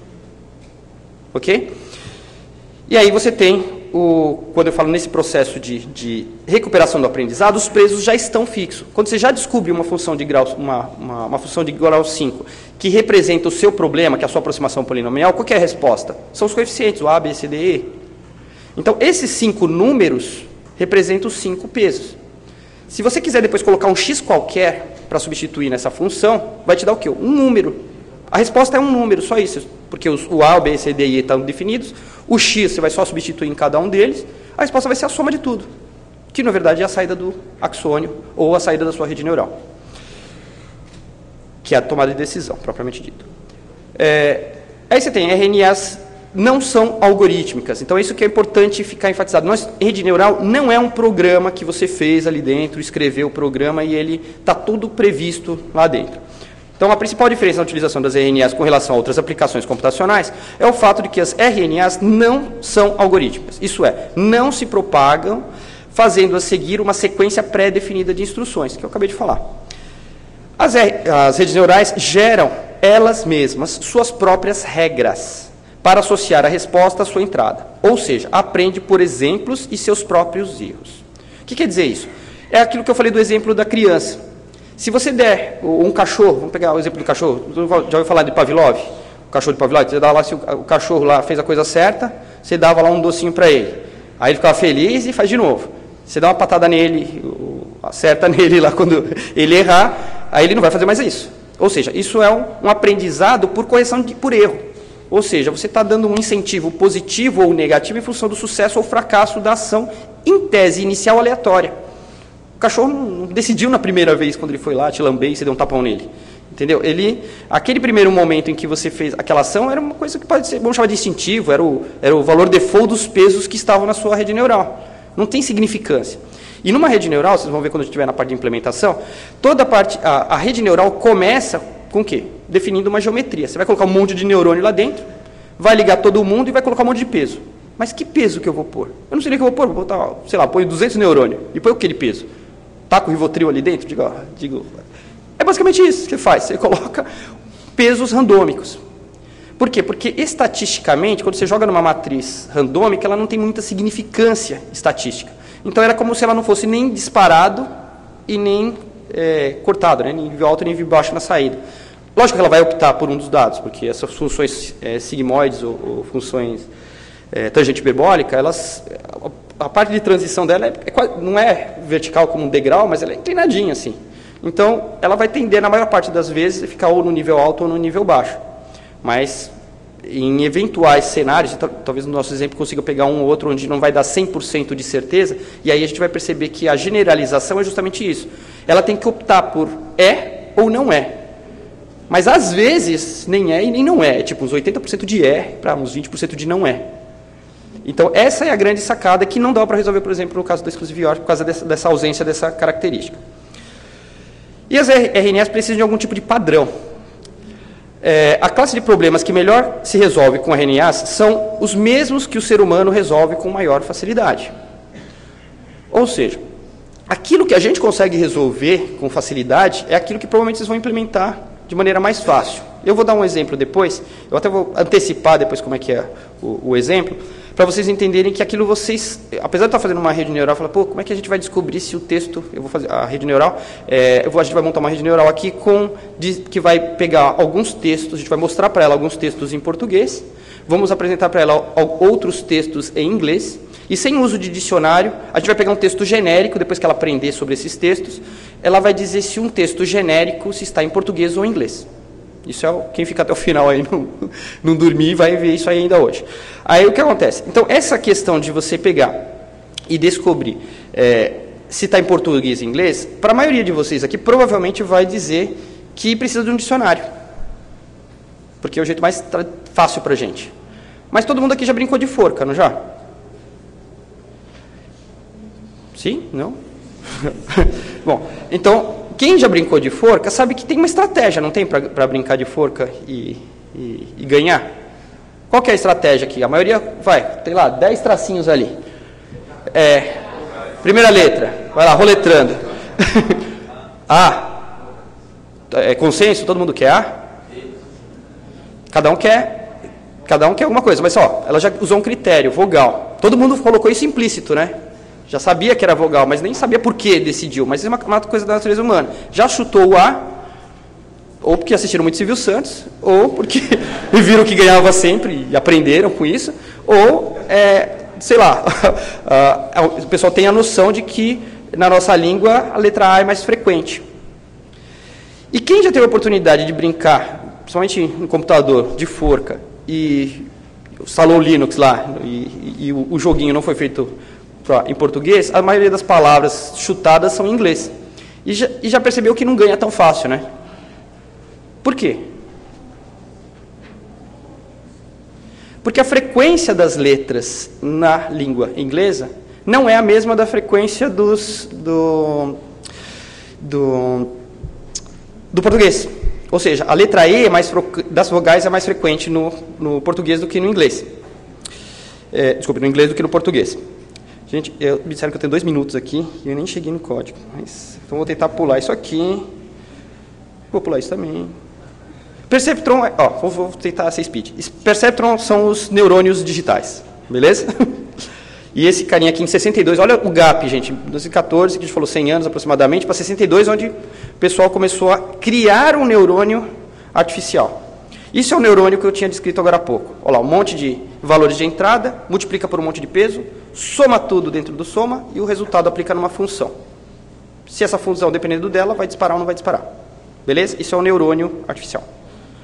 Speaker 1: Ok? E aí você tem... quando eu falo nesse processo de recuperação do aprendizado, os pesos já estão fixos. Quando você já descobre uma função de grau, uma função de grau 5 que representa o seu problema, que é a sua aproximação polinomial, qual que é a resposta? São os coeficientes, o A, B, C, D, E. Então, esses 5 números representam os 5 pesos. Se você quiser depois colocar um x qualquer para substituir nessa função, vai te dar o quê? Um número. A resposta é um número, só isso, porque o A, o B, C, D e E estão definidos, o x você vai só substituir em cada um deles, a resposta vai ser a soma de tudo, que na verdade é a saída do axônio ou a saída da sua rede neural, que é a tomada de decisão, propriamente dito. Aí você tem RNAs não são algorítmicas, então é isso que é importante ficar enfatizado. Rede neural não é um programa que você fez ali dentro, escreveu o programa e ele está tudo previsto lá dentro. Então, a principal diferença na utilização das RNAs com relação a outras aplicações computacionais é o fato de que as RNAs não são algorítmicas. Isso é, não se propagam fazendo-as seguir uma sequência pré-definida de instruções, que eu acabei de falar. As redes neurais geram, elas mesmas, suas próprias regras para associar a resposta à sua entrada. Ou seja, aprende por exemplos e seus próprios erros. O que quer dizer isso? É aquilo que eu falei do exemplo da criança. Se você der um cachorro, vamos pegar o exemplo do cachorro, já ouviu falar de Pavlov? O cachorro de Pavlov, você dá lá, se o cachorro lá fez a coisa certa, você dava lá um docinho para ele. Aí ele ficava feliz e faz de novo. Você dá uma patada nele, acerta nele lá quando ele errar, aí ele não vai fazer mais isso. Ou seja, isso é um aprendizado por correção por erro. Ou seja, você está dando um incentivo positivo ou negativo em função do sucesso ou fracasso da ação, em tese inicial aleatória. O cachorro não decidiu na primeira vez, quando ele foi lá, te lambei e você deu um tapão nele. Entendeu? Aquele primeiro momento em que você fez aquela ação era uma coisa que pode ser, vamos chamar de instintivo, era o valor default dos pesos que estavam na sua rede neural. Não tem significância. E numa rede neural, vocês vão ver quando estiver na parte de implementação, a rede neural começa com o quê? Definindo uma geometria. Você vai colocar um monte de neurônio lá dentro, vai ligar todo mundo e vai colocar um monte de peso. Mas que peso que eu vou pôr? Eu não sei nem o que eu vou pôr, vou botar, sei lá, põe 200 neurônios. E põe aquele peso? Taca o Rivotril ali dentro? Digo, é basicamente isso que você faz. Você coloca pesos randômicos. Por quê? Porque estatisticamente, quando você joga numa matriz randômica, ela não tem muita significância estatística. Então era como se ela não fosse nem disparado e nem cortado, né? Nem nível alto nem nível baixo na saída. Lógico que ela vai optar por um dos dados, porque essas funções sigmoides ou funções tangente hiperbólica, a parte de transição dela não é vertical como um degrau, mas ela é inclinadinha assim. Então, ela vai tender, na maior parte das vezes, a ficar ou no nível alto ou no nível baixo. Mas, em eventuais cenários, talvez no nosso exemplo consiga pegar um ou outro onde não vai dar 100% de certeza, e aí a gente vai perceber que a generalização é justamente isso. Ela tem que optar por ou não é. Mas, às vezes, nem é e nem não é. Tipo, uns 80% de para uns 20% de não é. Então, essa é a grande sacada que não dá para resolver, por exemplo, no caso da exclusividade, por causa dessa ausência dessa característica. E as RNAs precisam de algum tipo de padrão. A classe de problemas que melhor se resolve com RNAs são os mesmos que o ser humano resolve com maior facilidade. Ou seja, aquilo que a gente consegue resolver com facilidade é aquilo que provavelmente vocês vão implementar de maneira mais fácil. Eu vou dar um exemplo depois, eu até vou antecipar depois como é que é o exemplo, para vocês entenderem que aquilo vocês, apesar de estar fazendo uma rede neural, falar, como é que a gente vai descobrir se o texto, eu vou fazer a rede neural, a gente vai montar uma rede neural aqui que vai pegar alguns textos, a gente vai mostrar para ela alguns textos em português, vamos apresentar para ela outros textos em inglês, e sem uso de dicionário, a gente vai pegar um texto genérico, depois que ela aprender sobre esses textos, ela vai dizer se um texto genérico se está em português ou em inglês. Isso quem fica até o final aí não dormir vai ver isso aí ainda hoje. Aí o que acontece? Então, essa questão de você pegar e descobrir se está em português ou em inglês, para a maioria de vocês aqui, provavelmente vai dizer que precisa de um dicionário. Porque é o jeito mais fácil para a gente. Mas todo mundo aqui já brincou de forca, não já? Sim? Não? Bom, então, quem já brincou de forca sabe que tem uma estratégia, não tem, para brincar de forca e ganhar? Qual que é a estratégia aqui? A maioria tem lá, 10 tracinhos ali. Primeira letra, vai lá, roletrando. A. É consenso? Todo mundo quer A? Cada um quer alguma coisa, mas ela já usou um critério, vogal. Todo mundo colocou isso implícito, né? Já sabia que era vogal, mas nem sabia por que decidiu. Mas isso é uma coisa da natureza humana. Já chutou o A, ou porque assistiram muito Silvio Santos, ou porque viram que ganhava sempre e aprenderam com isso, ou, sei lá, o pessoal tem a noção de que na nossa língua a letra A é mais frequente. E quem já teve a oportunidade de brincar, principalmente no computador, de forca, e instalou o Linux lá, e o joguinho não foi feito em português, a maioria das palavras chutadas são em inglês. E já percebeu que não ganha tão fácil, né? Por quê? Porque a frequência das letras na língua inglesa não é a mesma da frequência do português. Ou seja, a letra E das vogais é mais frequente no português do que no inglês. Desculpe, no inglês do que no português. Gente, me disseram que eu tenho 2 minutos aqui e eu nem cheguei no código. Então vou tentar pular isso aqui. Vou pular isso também. Perceptron, vou tentar ser speed. Perceptron são os neurônios digitais, beleza? E esse carinha aqui em 62, olha o gap, gente, 2014, que a gente falou 100 anos aproximadamente, para 62, onde o pessoal começou a criar um neurônio artificial. Isso é o neurônio que eu tinha descrito agora há pouco. Olha lá, um monte de valores de entrada, multiplica por um monte de peso, soma tudo dentro do soma e o resultado aplica numa função. Se essa função, dependendo dela, vai disparar ou não vai disparar. Beleza? Isso é o neurônio artificial.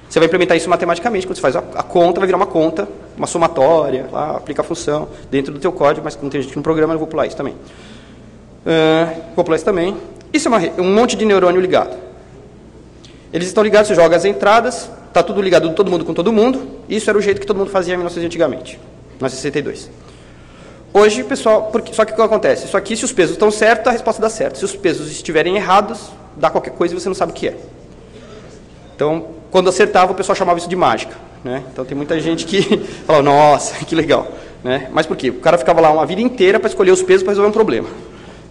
Speaker 1: Você vai implementar isso matematicamente, quando você faz a conta, vai virar uma conta, uma somatória, lá, aplica a função dentro do teu código, mas como tem gente no programa, eu vou pular isso também. Vou pular isso também. Isso é um monte de neurônio ligado. Eles estão ligados, você joga as entradas, está tudo ligado, todo mundo com todo mundo. Isso era o jeito que todo mundo fazia em 1900 antigamente, 1962. Hoje, pessoal, só que o que acontece? Isso aqui, se os pesos estão certos, a resposta dá certo. Se os pesos estiverem errados, dá qualquer coisa e você não sabe o que é. Então, quando acertava, o pessoal chamava isso de mágica, né? Então, tem muita gente que fala, nossa, que legal, né? Mas por quê? O cara ficava lá uma vida inteira para escolher os pesos para resolver um problema.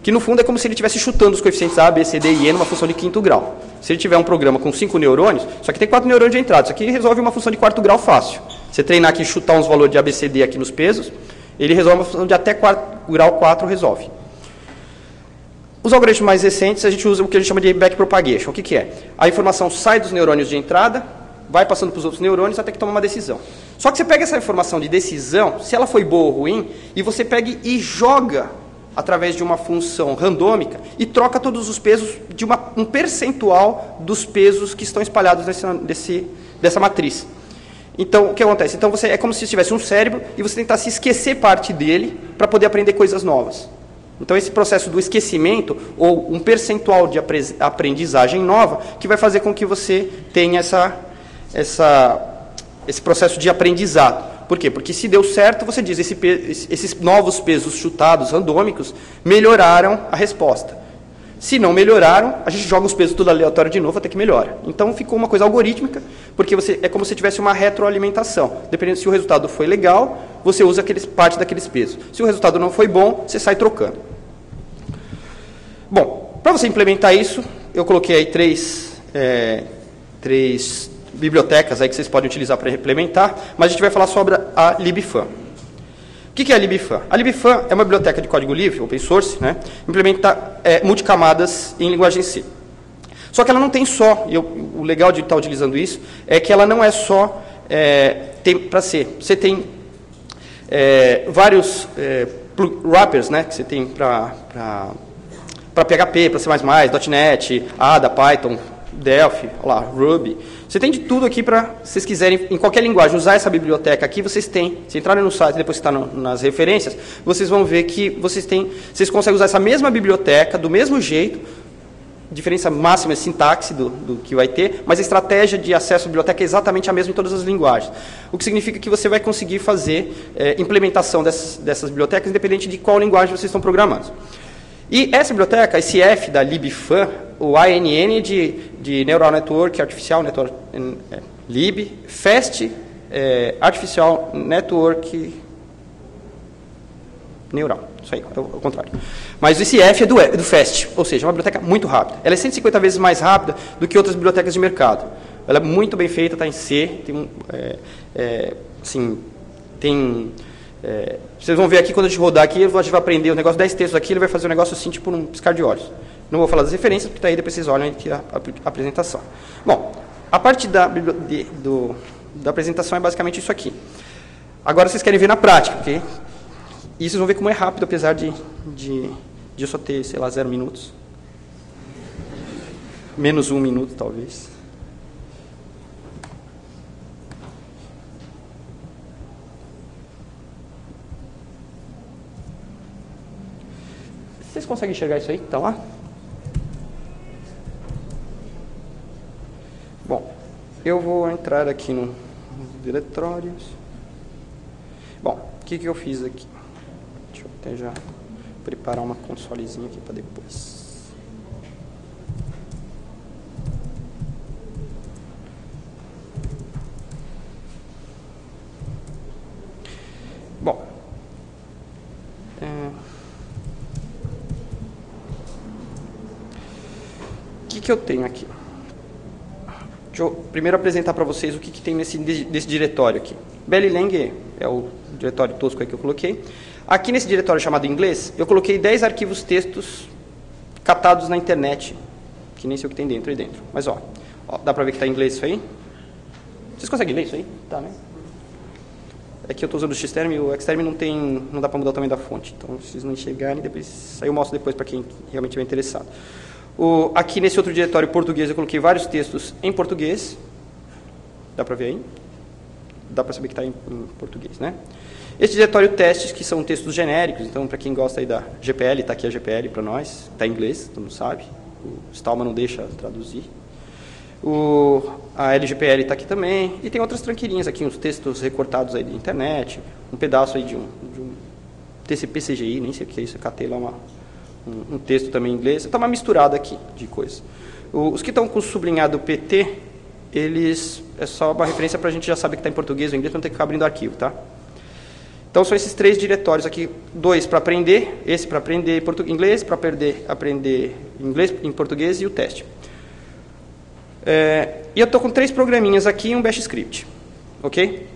Speaker 1: Que, no fundo, é como se ele estivesse chutando os coeficientes A, B, C, D e E numa função de 5º grau. Se ele tiver um programa com 5 neurônios, só que tem 4 neurônios de entrada, isso aqui resolve uma função de 4º grau fácil. Você treinar aqui e chutar uns valores de A, B, C, D aqui nos pesos, ele resolve uma função de até 4 grau 4, resolve. Os algoritmos mais recentes, a gente usa o que a gente chama de backpropagation. O que é? A informação sai dos neurônios de entrada, vai passando para os outros neurônios até que toma uma decisão. Só que você pega essa informação de decisão, se ela foi boa ou ruim, e você pega e joga através de uma função randômica e troca todos os pesos de um percentual dos pesos que estão espalhados dessa matriz. Então, o que acontece? Então, é como se tivesse um cérebro e você tentasse esquecer parte dele para poder aprender coisas novas. Então, esse processo do esquecimento, ou um percentual de aprendizagem nova, que vai fazer com que você tenha esse processo de aprendizado. Por quê? Porque se deu certo, você diz, esses novos pesos chutados, randômicos, melhoraram a resposta. Se não melhoraram, a gente joga os pesos tudo aleatório de novo até que melhora. Então, ficou uma coisa algorítmica, porque é como se tivesse uma retroalimentação. Dependendo se o resultado foi legal, você usa parte daqueles pesos. Se o resultado não foi bom, você sai trocando. Bom, para você implementar isso, eu coloquei aí três bibliotecas aí que vocês podem utilizar para implementar, mas a gente vai falar sobre a libfun. O que é a libfun? A libfun é uma biblioteca de código livre, open source, né? Implementa multicamadas em linguagem C. Só que ela não tem só, e o legal de estar utilizando isso, é que ela não é só para C. Você tem vários wrappers, né, que você tem para PHP, para C++, .NET, Ada, Python, Delphi, lá, Ruby. Você tem de tudo aqui para, se vocês quiserem, em qualquer linguagem, usar essa biblioteca aqui, vocês têm. Se entrarem no site e depois está nas referências, vocês vão ver que vocês conseguem usar essa mesma biblioteca, do mesmo jeito, diferença máxima é sintaxe do que vai ter, mas a estratégia de acesso à biblioteca é exatamente a mesma em todas as linguagens. O que significa que você vai conseguir fazer implementação dessas bibliotecas, independente de qual linguagem vocês estão programando. E essa biblioteca, esse F da libfun, o ANN de Neural Network Artificial Network Lib, FAST Artificial Network Neural. Isso aí, é o contrário. Mas esse F é do FAST, ou seja, é uma biblioteca muito rápida. Ela é 150 vezes mais rápida do que outras bibliotecas de mercado. Ela é muito bem feita, está em C, vocês vão ver aqui, quando a gente rodar aqui, a gente vai aprender o negócio, 10 textos aqui, ele vai fazer um negócio assim, tipo num piscar de olhos. Não vou falar das referências, porque daí depois vocês olham aqui a apresentação. Bom, a parte da apresentação é basicamente isso aqui. Agora vocês querem ver na prática, ok? E vocês vão ver como é rápido, apesar de eu só ter, sei lá, 0 minutos. Menos 1 minuto, talvez. Vocês conseguem enxergar isso aí que está lá? Bom, eu vou entrar aqui nos diretórios. Bom, o que eu fiz aqui? Deixa eu até já preparar uma consolezinha aqui para depois. Bom, o que eu tenho aqui? Deixa eu primeiro apresentar para vocês o que tem nesse diretório aqui. Bellinglang é o diretório tosco aí que eu coloquei. Aqui nesse diretório chamado inglês, eu coloquei 10 arquivos textos catados na internet, que nem sei o que tem dentro aí dentro. Mas, ó dá para ver que está em inglês isso aí? Vocês conseguem ler isso aí? Tá, né? É que eu estou usando o Xterm e o Xterm não dá para mudar o tamanho da fonte. Então, se vocês não enxergarem, aí eu mostro depois para quem realmente estiver interessado. Aqui nesse outro diretório português eu coloquei vários textos em português. Dá para ver aí? Dá para saber que está em português, né? Esse diretório testes, que são textos genéricos, então para quem gosta aí da GPL, está aqui a GPL para nós, está em inglês, todo mundo sabe. O Stallman não deixa traduzir. A LGPL está aqui também, e tem outras tranquilinhas aqui, uns textos recortados aí de internet, um pedaço aí de um TCP/CGI, nem sei o que é isso, eu catei lá um texto também em inglês, está uma misturada aqui de coisas. Os que estão com sublinhado PT, eles é só uma referência para a gente já saber que está em português ou inglês, não ter que ficar abrindo arquivo, tá? Então são esses 3 diretórios aqui, 2 para aprender, esse para aprender inglês, para aprender inglês em português e o teste. E eu estou com 3 programinhas aqui e um bash script, ok?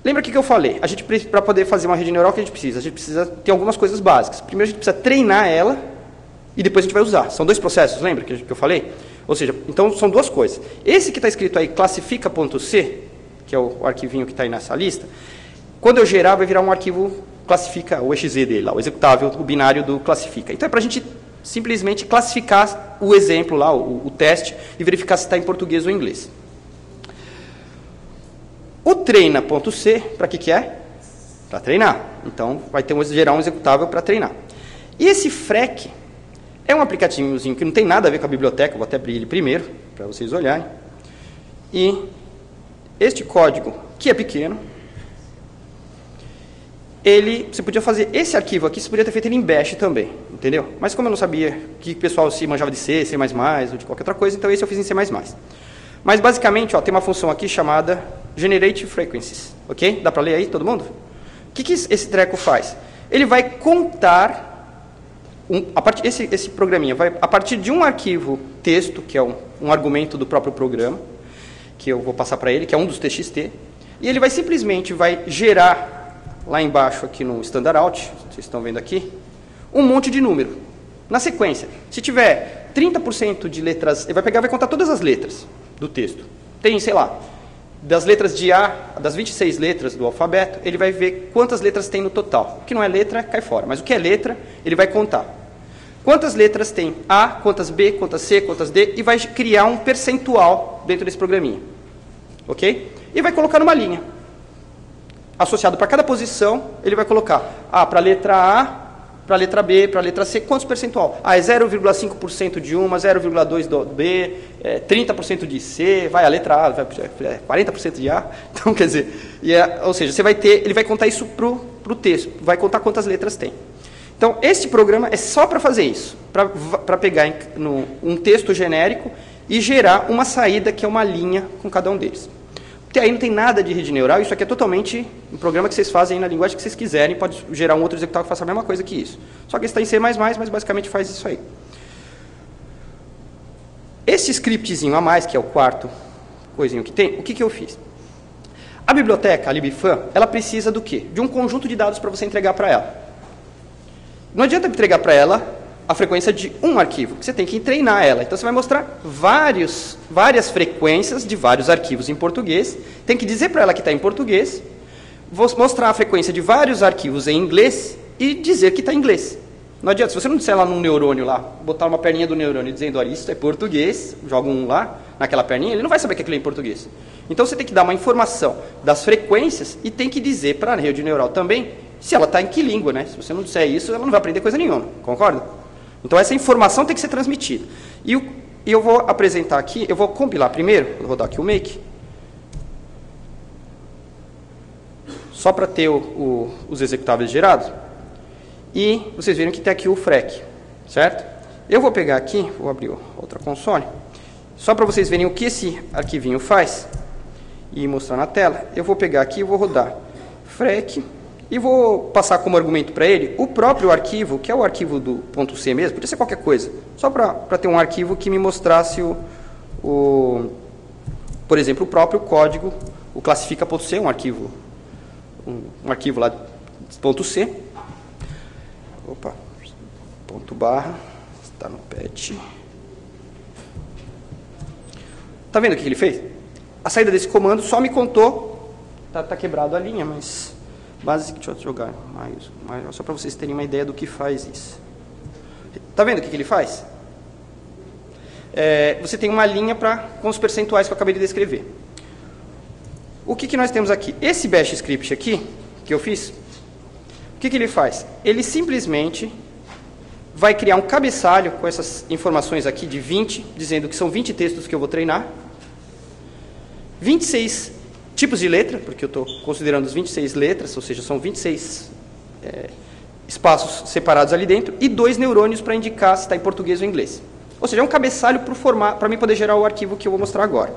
Speaker 1: Lembra o que eu falei? A gente, para poder fazer uma rede neural, o que a gente precisa? A gente precisa ter algumas coisas básicas. Primeiro, a gente precisa treinar ela e depois a gente vai usar. São dois processos, lembra que eu falei? Ou seja, então são duas coisas. Esse que está escrito aí, classifica.c, que é o arquivinho que está aí nessa lista, quando eu gerar, vai virar um arquivo classifica, o exe dele lá, o executável, o binário do classifica. Então é para a gente simplesmente classificar o exemplo lá, o teste, e verificar se está em português ou em inglês. O treina.c, para que é? Para treinar. Então, vai gerar um executável para treinar. E esse frec é um aplicativozinho que não tem nada a ver com a biblioteca, vou até abrir ele primeiro, para vocês olharem. E este código, que é pequeno, você podia fazer esse arquivo aqui, você podia ter feito ele em bash também, entendeu? Mas como eu não sabia que o pessoal se manjava de C, C++, ou de qualquer outra coisa, então esse eu fiz em C++. Mas, basicamente, ó, tem uma função aqui chamada Generate Frequencies. Ok? Dá para ler aí, todo mundo? O que esse treco faz? Ele vai contar, esse programinha vai, a partir de um arquivo texto, que é um argumento do próprio programa, que eu vou passar para ele, que é um dos TXT, e ele vai simplesmente vai lá embaixo, aqui no Standard Out, vocês estão vendo aqui, um monte de número, na sequência. Se tiver 30% de letras, ele vai pegar e vai contar todas as letras do texto. Tem, sei lá, das letras de A, das 26 letras do alfabeto, ele vai ver quantas letras tem no total. O que não é letra, cai fora. Mas o que é letra, ele vai contar. Quantas letras tem A, quantas B, quantas C, quantas D, e vai criar um percentual dentro desse programinha. Ok? E vai colocar numa linha. Associado para cada posição, ele vai colocar para a letra A, para a letra B, para a letra C, quantos percentual? É 0,5% de uma, 0,2% do B, 30% de C, a letra A, 40% de A. Então, quer dizer, ou seja, você vai ter, ele vai contar isso para o texto, vai contar quantas letras tem. Então, este programa é só para fazer isso, para pegar um texto genérico e gerar uma saída que é uma linha com cada um deles. Porque aí não tem nada de rede neural, isso aqui é totalmente um programa que vocês fazem aí na linguagem que vocês quiserem, pode gerar um outro executável que faça a mesma coisa que isso. Só que está em C++, mas basicamente faz isso aí. Esse scriptzinho a mais, que é o quarto coisinho que tem, o que eu fiz? A biblioteca, a libfan, ela precisa do quê? De um conjunto de dados para você entregar para ela. Não adianta entregar para ela a frequência de um arquivo, você tem que treinar ela. Então, você vai mostrar várias frequências de vários arquivos em português, tem que dizer para ela que está em português, vou mostrar a frequência de vários arquivos em inglês e dizer que está em inglês. Não adianta, se você não disser lá num neurônio lá, botar uma perninha do neurônio dizendo, olha, isso é português, joga um lá, naquela perninha, ele não vai saber que aquilo é em português. Então, você tem que dar uma informação das frequências e tem que dizer para a rede neural também se ela está em que língua, né? Se você não disser isso, ela não vai aprender coisa nenhuma, concorda? Então, essa informação tem que ser transmitida. E eu vou apresentar aqui, eu vou compilar primeiro, vou rodar aqui o make, só para ter os executáveis gerados, e vocês viram que tem aqui o frec, certo? Eu vou pegar aqui, vou abrir outra console, só para vocês verem o que esse arquivinho faz, e mostrar na tela, eu vou pegar aqui e vou rodar frec, e vou passar como argumento para ele o próprio arquivo, que é o arquivo do .c mesmo, podia ser qualquer coisa, só para ter um arquivo que me mostrasse por exemplo, o próprio código, o classifica.c, um arquivo lá .c. Opa, ponto barra, está no pet. Tá vendo o que ele fez? A saída desse comando só me contou, tá quebrado a linha, mas deixa eu jogar mais só para vocês terem uma ideia do que faz isso. Tá vendo o que ele faz? Você tem uma linha com os percentuais que eu acabei de descrever. O que nós temos aqui? Esse bash script aqui, que eu fiz, o que ele faz? Ele simplesmente vai criar um cabeçalho com essas informações aqui de 20, dizendo que são 20 textos que eu vou treinar, 26 tipos de letra, porque eu estou considerando as 26 letras, ou seja, são 26 espaços separados ali dentro, e 2 neurônios para indicar se está em português ou inglês. Ou seja, é um cabeçalho para mim poder gerar o arquivo que eu vou mostrar agora,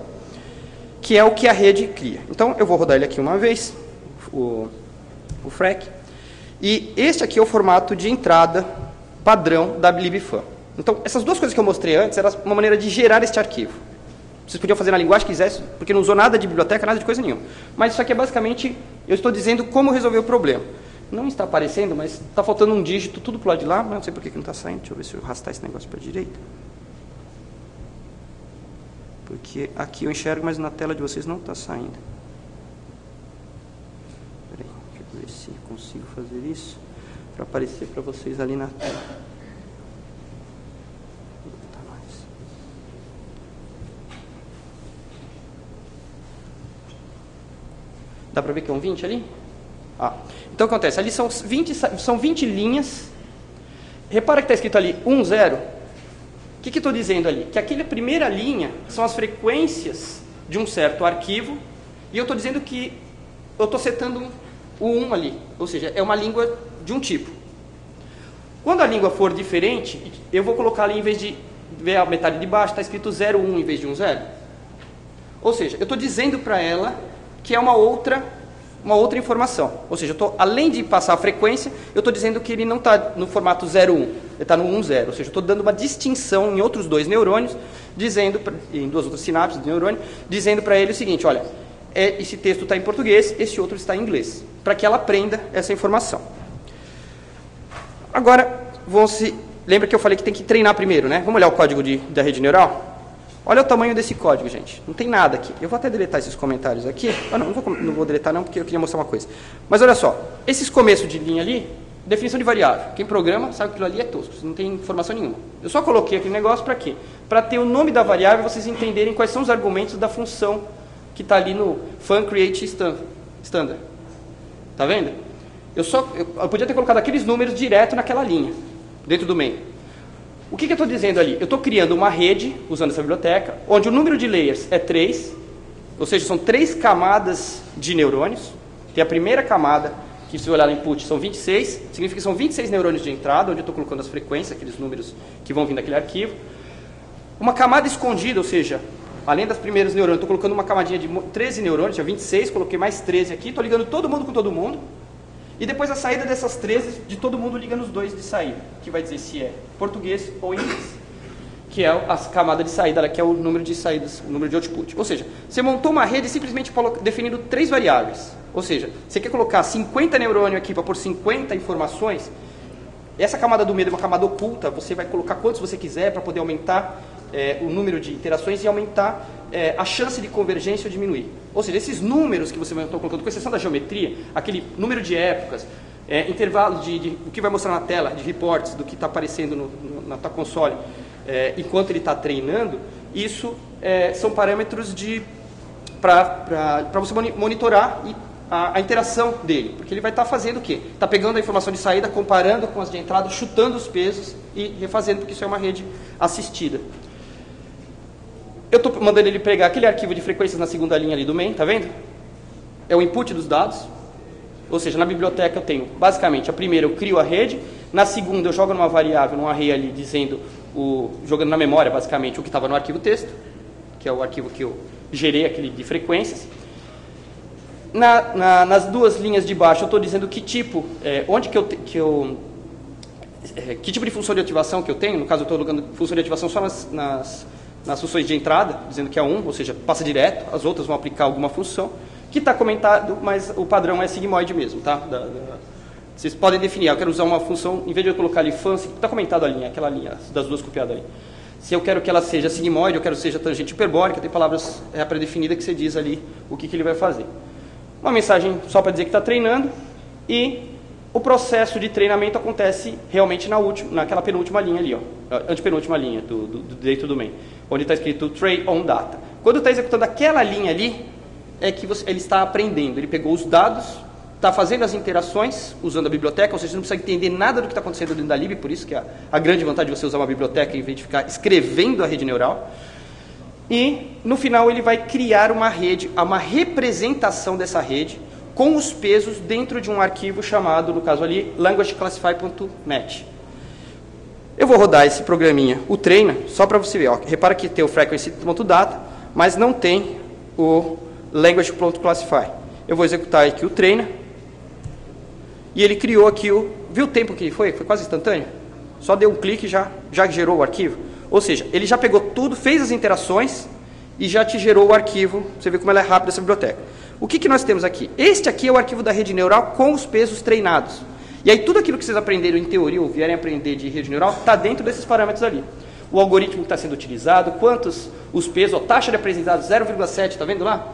Speaker 1: que é o que a rede cria. Então, eu vou rodar ele aqui uma vez, o frec, e este aqui é o formato de entrada padrão da libfan. Então, essas duas coisas que eu mostrei antes, eram uma maneira de gerar este arquivo. Vocês podiam fazer na linguagem que quisesse, porque não usou nada de biblioteca, nada de coisa nenhuma. Mas isso aqui é basicamente, eu estou dizendo como resolver o problema. Não está aparecendo, mas está faltando um dígito, tudo para o lado de lá, mas não sei por que não está saindo. Deixa eu ver se eu arrastar esse negócio para a direita. Porque aqui eu enxergo, mas na tela de vocês não está saindo. Espera aí, deixa eu ver se consigo fazer isso para aparecer para vocês ali na tela. Dá para ver que é um 20 ali? Então, o que acontece? Ali são 20 linhas. Repara que está escrito ali 1, 0. O que estou dizendo ali? Que aquela primeira linha são as frequências de um certo arquivo. E eu estou dizendo que eu estou setando o 1 ali. Ou seja, é uma língua de um tipo. Quando a língua for diferente, eu vou colocar ali, em vez de ver a metade de baixo, está escrito 0, 1 em vez de 1, 0. Ou seja, eu estou dizendo para ela que é uma outra informação. Ou seja, além de passar a frequência, eu estou dizendo que ele não está no formato 0, 1, ele está no 1, 0. Ou seja, eu estou dando uma distinção em outros dois neurônios, em duas outras sinapses do neurônio, dizendo para ele o seguinte, olha, esse texto está em português, esse outro está em inglês, para que ela aprenda essa informação. Agora, lembra que eu falei que tem que treinar primeiro, né? Vamos olhar o código da rede neural? Olha o tamanho desse código, gente. Não tem nada aqui. Eu vou até deletar esses comentários aqui. Não vou deletar não, porque eu queria mostrar uma coisa. Mas olha só. Esses começos de linha ali, definição de variável. Quem programa sabe que aquilo ali é tosco. Não tem informação nenhuma. Eu só coloquei aquele negócio para quê? Para ter o nome da variável e vocês entenderem quais são os argumentos da função que está ali no funcreateStandard. Tá vendo? Eu podia ter colocado aqueles números direto naquela linha, dentro do main. O que eu estou dizendo ali? Eu estou criando uma rede, usando essa biblioteca, onde o número de layers é 3, ou seja, são 3 camadas de neurônios. Tem a primeira camada, que se olhar no input, são 26, significa que são 26 neurônios de entrada, onde eu estou colocando as frequências, aqueles números que vão vir daquele arquivo. Uma camada escondida, ou seja, além das primeiras neurônios, estou colocando uma camadinha de 13 neurônios, tinha 26, coloquei mais 13 aqui, estou ligando todo mundo com todo mundo. E depois a saída dessas 13, de todo mundo liga nos 2 de saída, que vai dizer se é português ou inglês, que é a camada de saída, que é o número de saídas, o número de output. Ou seja, você montou uma rede simplesmente definindo 3 variáveis. Ou seja, você quer colocar 50 neurônios aqui para pôr 50 informações, essa camada do meio é uma camada oculta, você vai colocar quantos você quiser para poder aumentar o número de iterações e aumentar a chance de convergência ou diminuir. Ou seja, esses números que você vai estar colocando, com exceção da geometria, aquele número de épocas, intervalo o que vai mostrar na tela, de reports, do que está aparecendo na tua console, enquanto ele está treinando, isso são parâmetros para você monitorar a interação dele. Porque ele vai estar fazendo o quê? Está pegando a informação de saída, comparando com as de entrada, chutando os pesos e refazendo, porque isso é uma rede assistida. Eu estou mandando ele pegar aquele arquivo de frequências na segunda linha ali do main, tá vendo? É o input dos dados. Ou seja, na biblioteca eu tenho, basicamente, a primeira eu crio a rede, na segunda eu jogo numa variável, num array ali, jogando na memória, basicamente, o que estava no arquivo texto, que é o arquivo que eu gerei, aquele de frequências. Nas duas linhas de baixo eu estou dizendo que tipo, que tipo de função de ativação que eu tenho. No caso, eu estou colocando função de ativação só nas funções de entrada, dizendo que é 1, ou seja, passa direto, as outras vão aplicar alguma função, que está comentado, mas o padrão é sigmoide mesmo, tá? Vocês podem definir, eu quero usar uma função, em vez de eu colocar ali fancy, está comentado a linha, aquela linha das duas copiadas ali. Se eu quero que ela seja sigmoide, eu quero que seja tangente hiperbólica, tem palavras pré-definidas que você diz ali o que ele vai fazer. Uma mensagem só para dizer que está treinando, e o processo de treinamento acontece realmente naquela penúltima linha ali, antepenúltima linha dentro do main, onde está escrito tray on data. Quando está executando aquela linha ali, é que ele está aprendendo. Ele pegou os dados, está fazendo as interações usando a biblioteca, ou seja, você não precisa entender nada do que está acontecendo dentro da lib, por isso que a grande vantagem de você usar uma biblioteca em vez de ficar escrevendo a rede neural. E no final ele vai criar uma rede, uma representação dessa rede, com os pesos dentro de um arquivo chamado, no caso ali, languageclassify.match. Eu vou rodar esse programinha, o treina, só para você ver. Repara que tem o frequency.data, mas não tem o language.classify. Eu vou executar aqui o treina, e ele criou aqui viu o tempo que foi? Foi quase instantâneo. Só deu um clique e já gerou o arquivo. Ou seja, ele já pegou tudo, fez as interações, e já te gerou o arquivo. Você vê como ela é rápida, essa biblioteca. O que nós temos aqui? Este aqui é o arquivo da rede neural com os pesos treinados. E aí tudo aquilo que vocês aprenderam em teoria ou vierem aprender de rede neural está dentro desses parâmetros ali. O algoritmo que está sendo utilizado, quantos os pesos, a taxa de aprendizado 0,7, está vendo lá?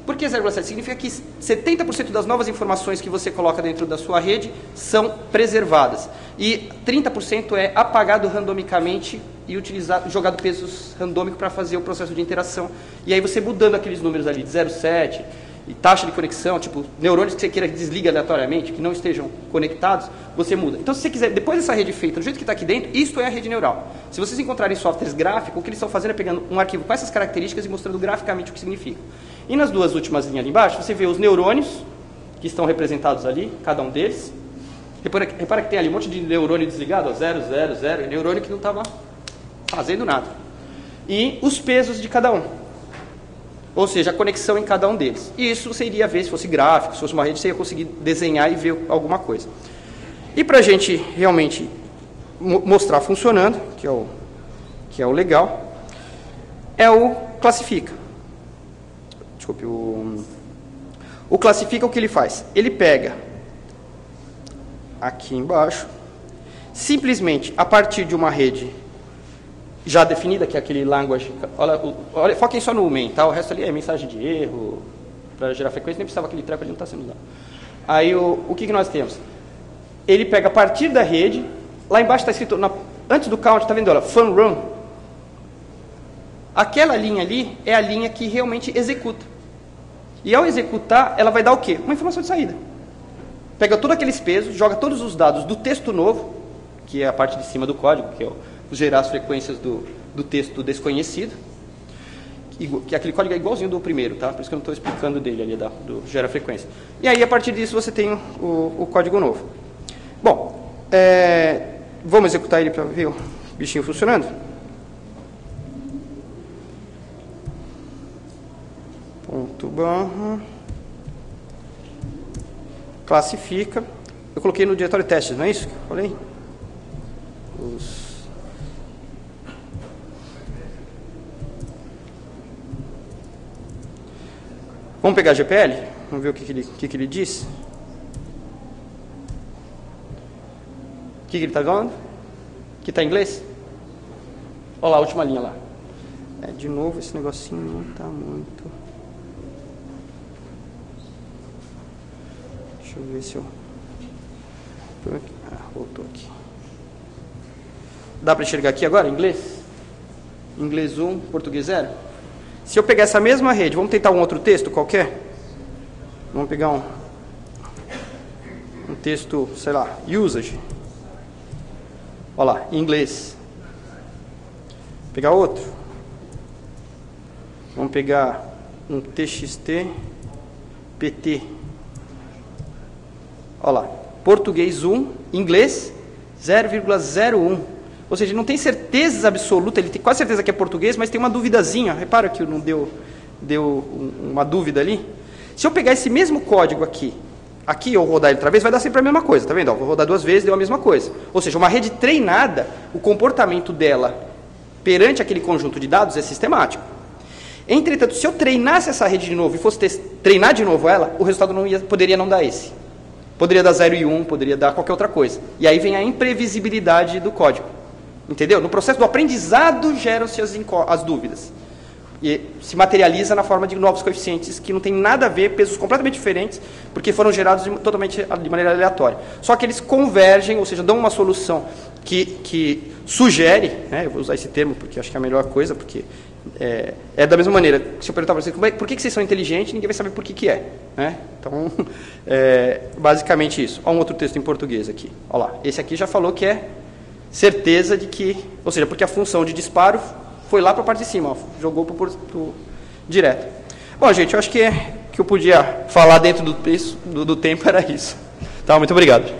Speaker 1: Por que 0,7? Significa que 70% das novas informações que você coloca dentro da sua rede são preservadas. E 30% é apagado randomicamente e jogado pesos randômicos para fazer o processo de interação. E aí você mudando aqueles números ali de 0,7 e taxa de conexão, tipo neurônios que você queira que desliga aleatoriamente, que não estejam conectados, você muda. Então se você quiser, depois dessa rede feita do jeito que está aqui dentro, isto é a rede neural. Se vocês encontrarem softwares gráficos, o que eles estão fazendo é pegando um arquivo com essas características e mostrando graficamente o que significa. E nas duas últimas linhas ali embaixo, você vê os neurônios, que estão representados ali, cada um deles. Repara que tem ali um monte de neurônio desligado, ó, 0, 0, 0, e neurônio que não estava fazendo nada. E os pesos de cada um. Ou seja, a conexão em cada um deles. E isso você iria ver, se fosse gráfico, se fosse uma rede, você ia conseguir desenhar e ver alguma coisa. E para a gente realmente mostrar funcionando, que é o legal, é o classifica. Desculpe, o classifica, o que ele faz? Ele pega aqui embaixo, simplesmente a partir de uma rede já definida, que é aquele language, olha, foquem só no main, tá? O resto ali é mensagem de erro, para gerar frequência, nem precisava aquele treco ali, não está sendo usado. Aí o que nós temos? Ele pega a partir da rede, lá embaixo está escrito, antes do count, está vendo, olha, fun run. Aquela linha ali é a linha que realmente executa. E ao executar, ela vai dar o quê? Uma informação de saída. Pega todos aqueles pesos, joga todos os dados do texto novo, que é a parte de cima do código, que é gerar as frequências do texto desconhecido. Que aquele código é igualzinho do primeiro, tá? Por isso que eu não estou explicando dele ali, do gera frequência. E aí, a partir disso, você tem o código novo. Bom, vamos executar ele para ver o bichinho funcionando? Ponto barra. Classifica. Eu coloquei no diretório testes, não é isso que eu falei? Vamos pegar a GPL? Vamos ver o que ele diz? O que ele está falando? Que está em inglês? Olha lá, a última linha lá. De novo, esse negocinho não está muito... Deixa eu ver se eu... voltou aqui. Dá para enxergar aqui agora, em inglês? Inglês 1, português 0? Se eu pegar essa mesma rede, vamos tentar um outro texto qualquer? Vamos pegar um texto, sei lá, usage. Olha lá, em inglês. Vou pegar outro. Vamos pegar um TXT PT. Olha lá, português 1, inglês 0,01. Ou seja, não tem certeza absoluta, ele tem quase certeza que é português, mas tem uma duvidazinha. Repara que não deu uma dúvida ali. Se eu pegar esse mesmo código aqui eu rodar ele outra vez, vai dar sempre a mesma coisa, tá vendo? Ó, vou rodar 2 vezes, deu a mesma coisa. Ou seja, uma rede treinada, o comportamento dela perante aquele conjunto de dados é sistemático. Entretanto, se eu treinasse essa rede de novo e fosse treinar de novo ela, o resultado poderia não dar esse. Poderia dar 0 e 1, poderia dar qualquer outra coisa. E aí vem a imprevisibilidade do código. Entendeu? No processo do aprendizado geram-se as dúvidas. E se materializa na forma de novos coeficientes que não tem nada a ver, pesos completamente diferentes, porque foram gerados totalmente de maneira aleatória. Só que eles convergem, ou seja, dão uma solução que sugere, né, eu vou usar esse termo porque acho que é a melhor coisa, porque é da mesma maneira. Se eu perguntar para vocês por que vocês são inteligentes, ninguém vai saber por que é. Né? Então, basicamente isso. Olha um outro texto em português aqui. Olha lá. Esse aqui já falou que é certeza de que, ou seja, porque a função de disparo foi lá para a parte de cima, ó, jogou para o direto. Bom, gente, eu acho que eu podia falar dentro do tempo era isso. Tá, muito obrigado.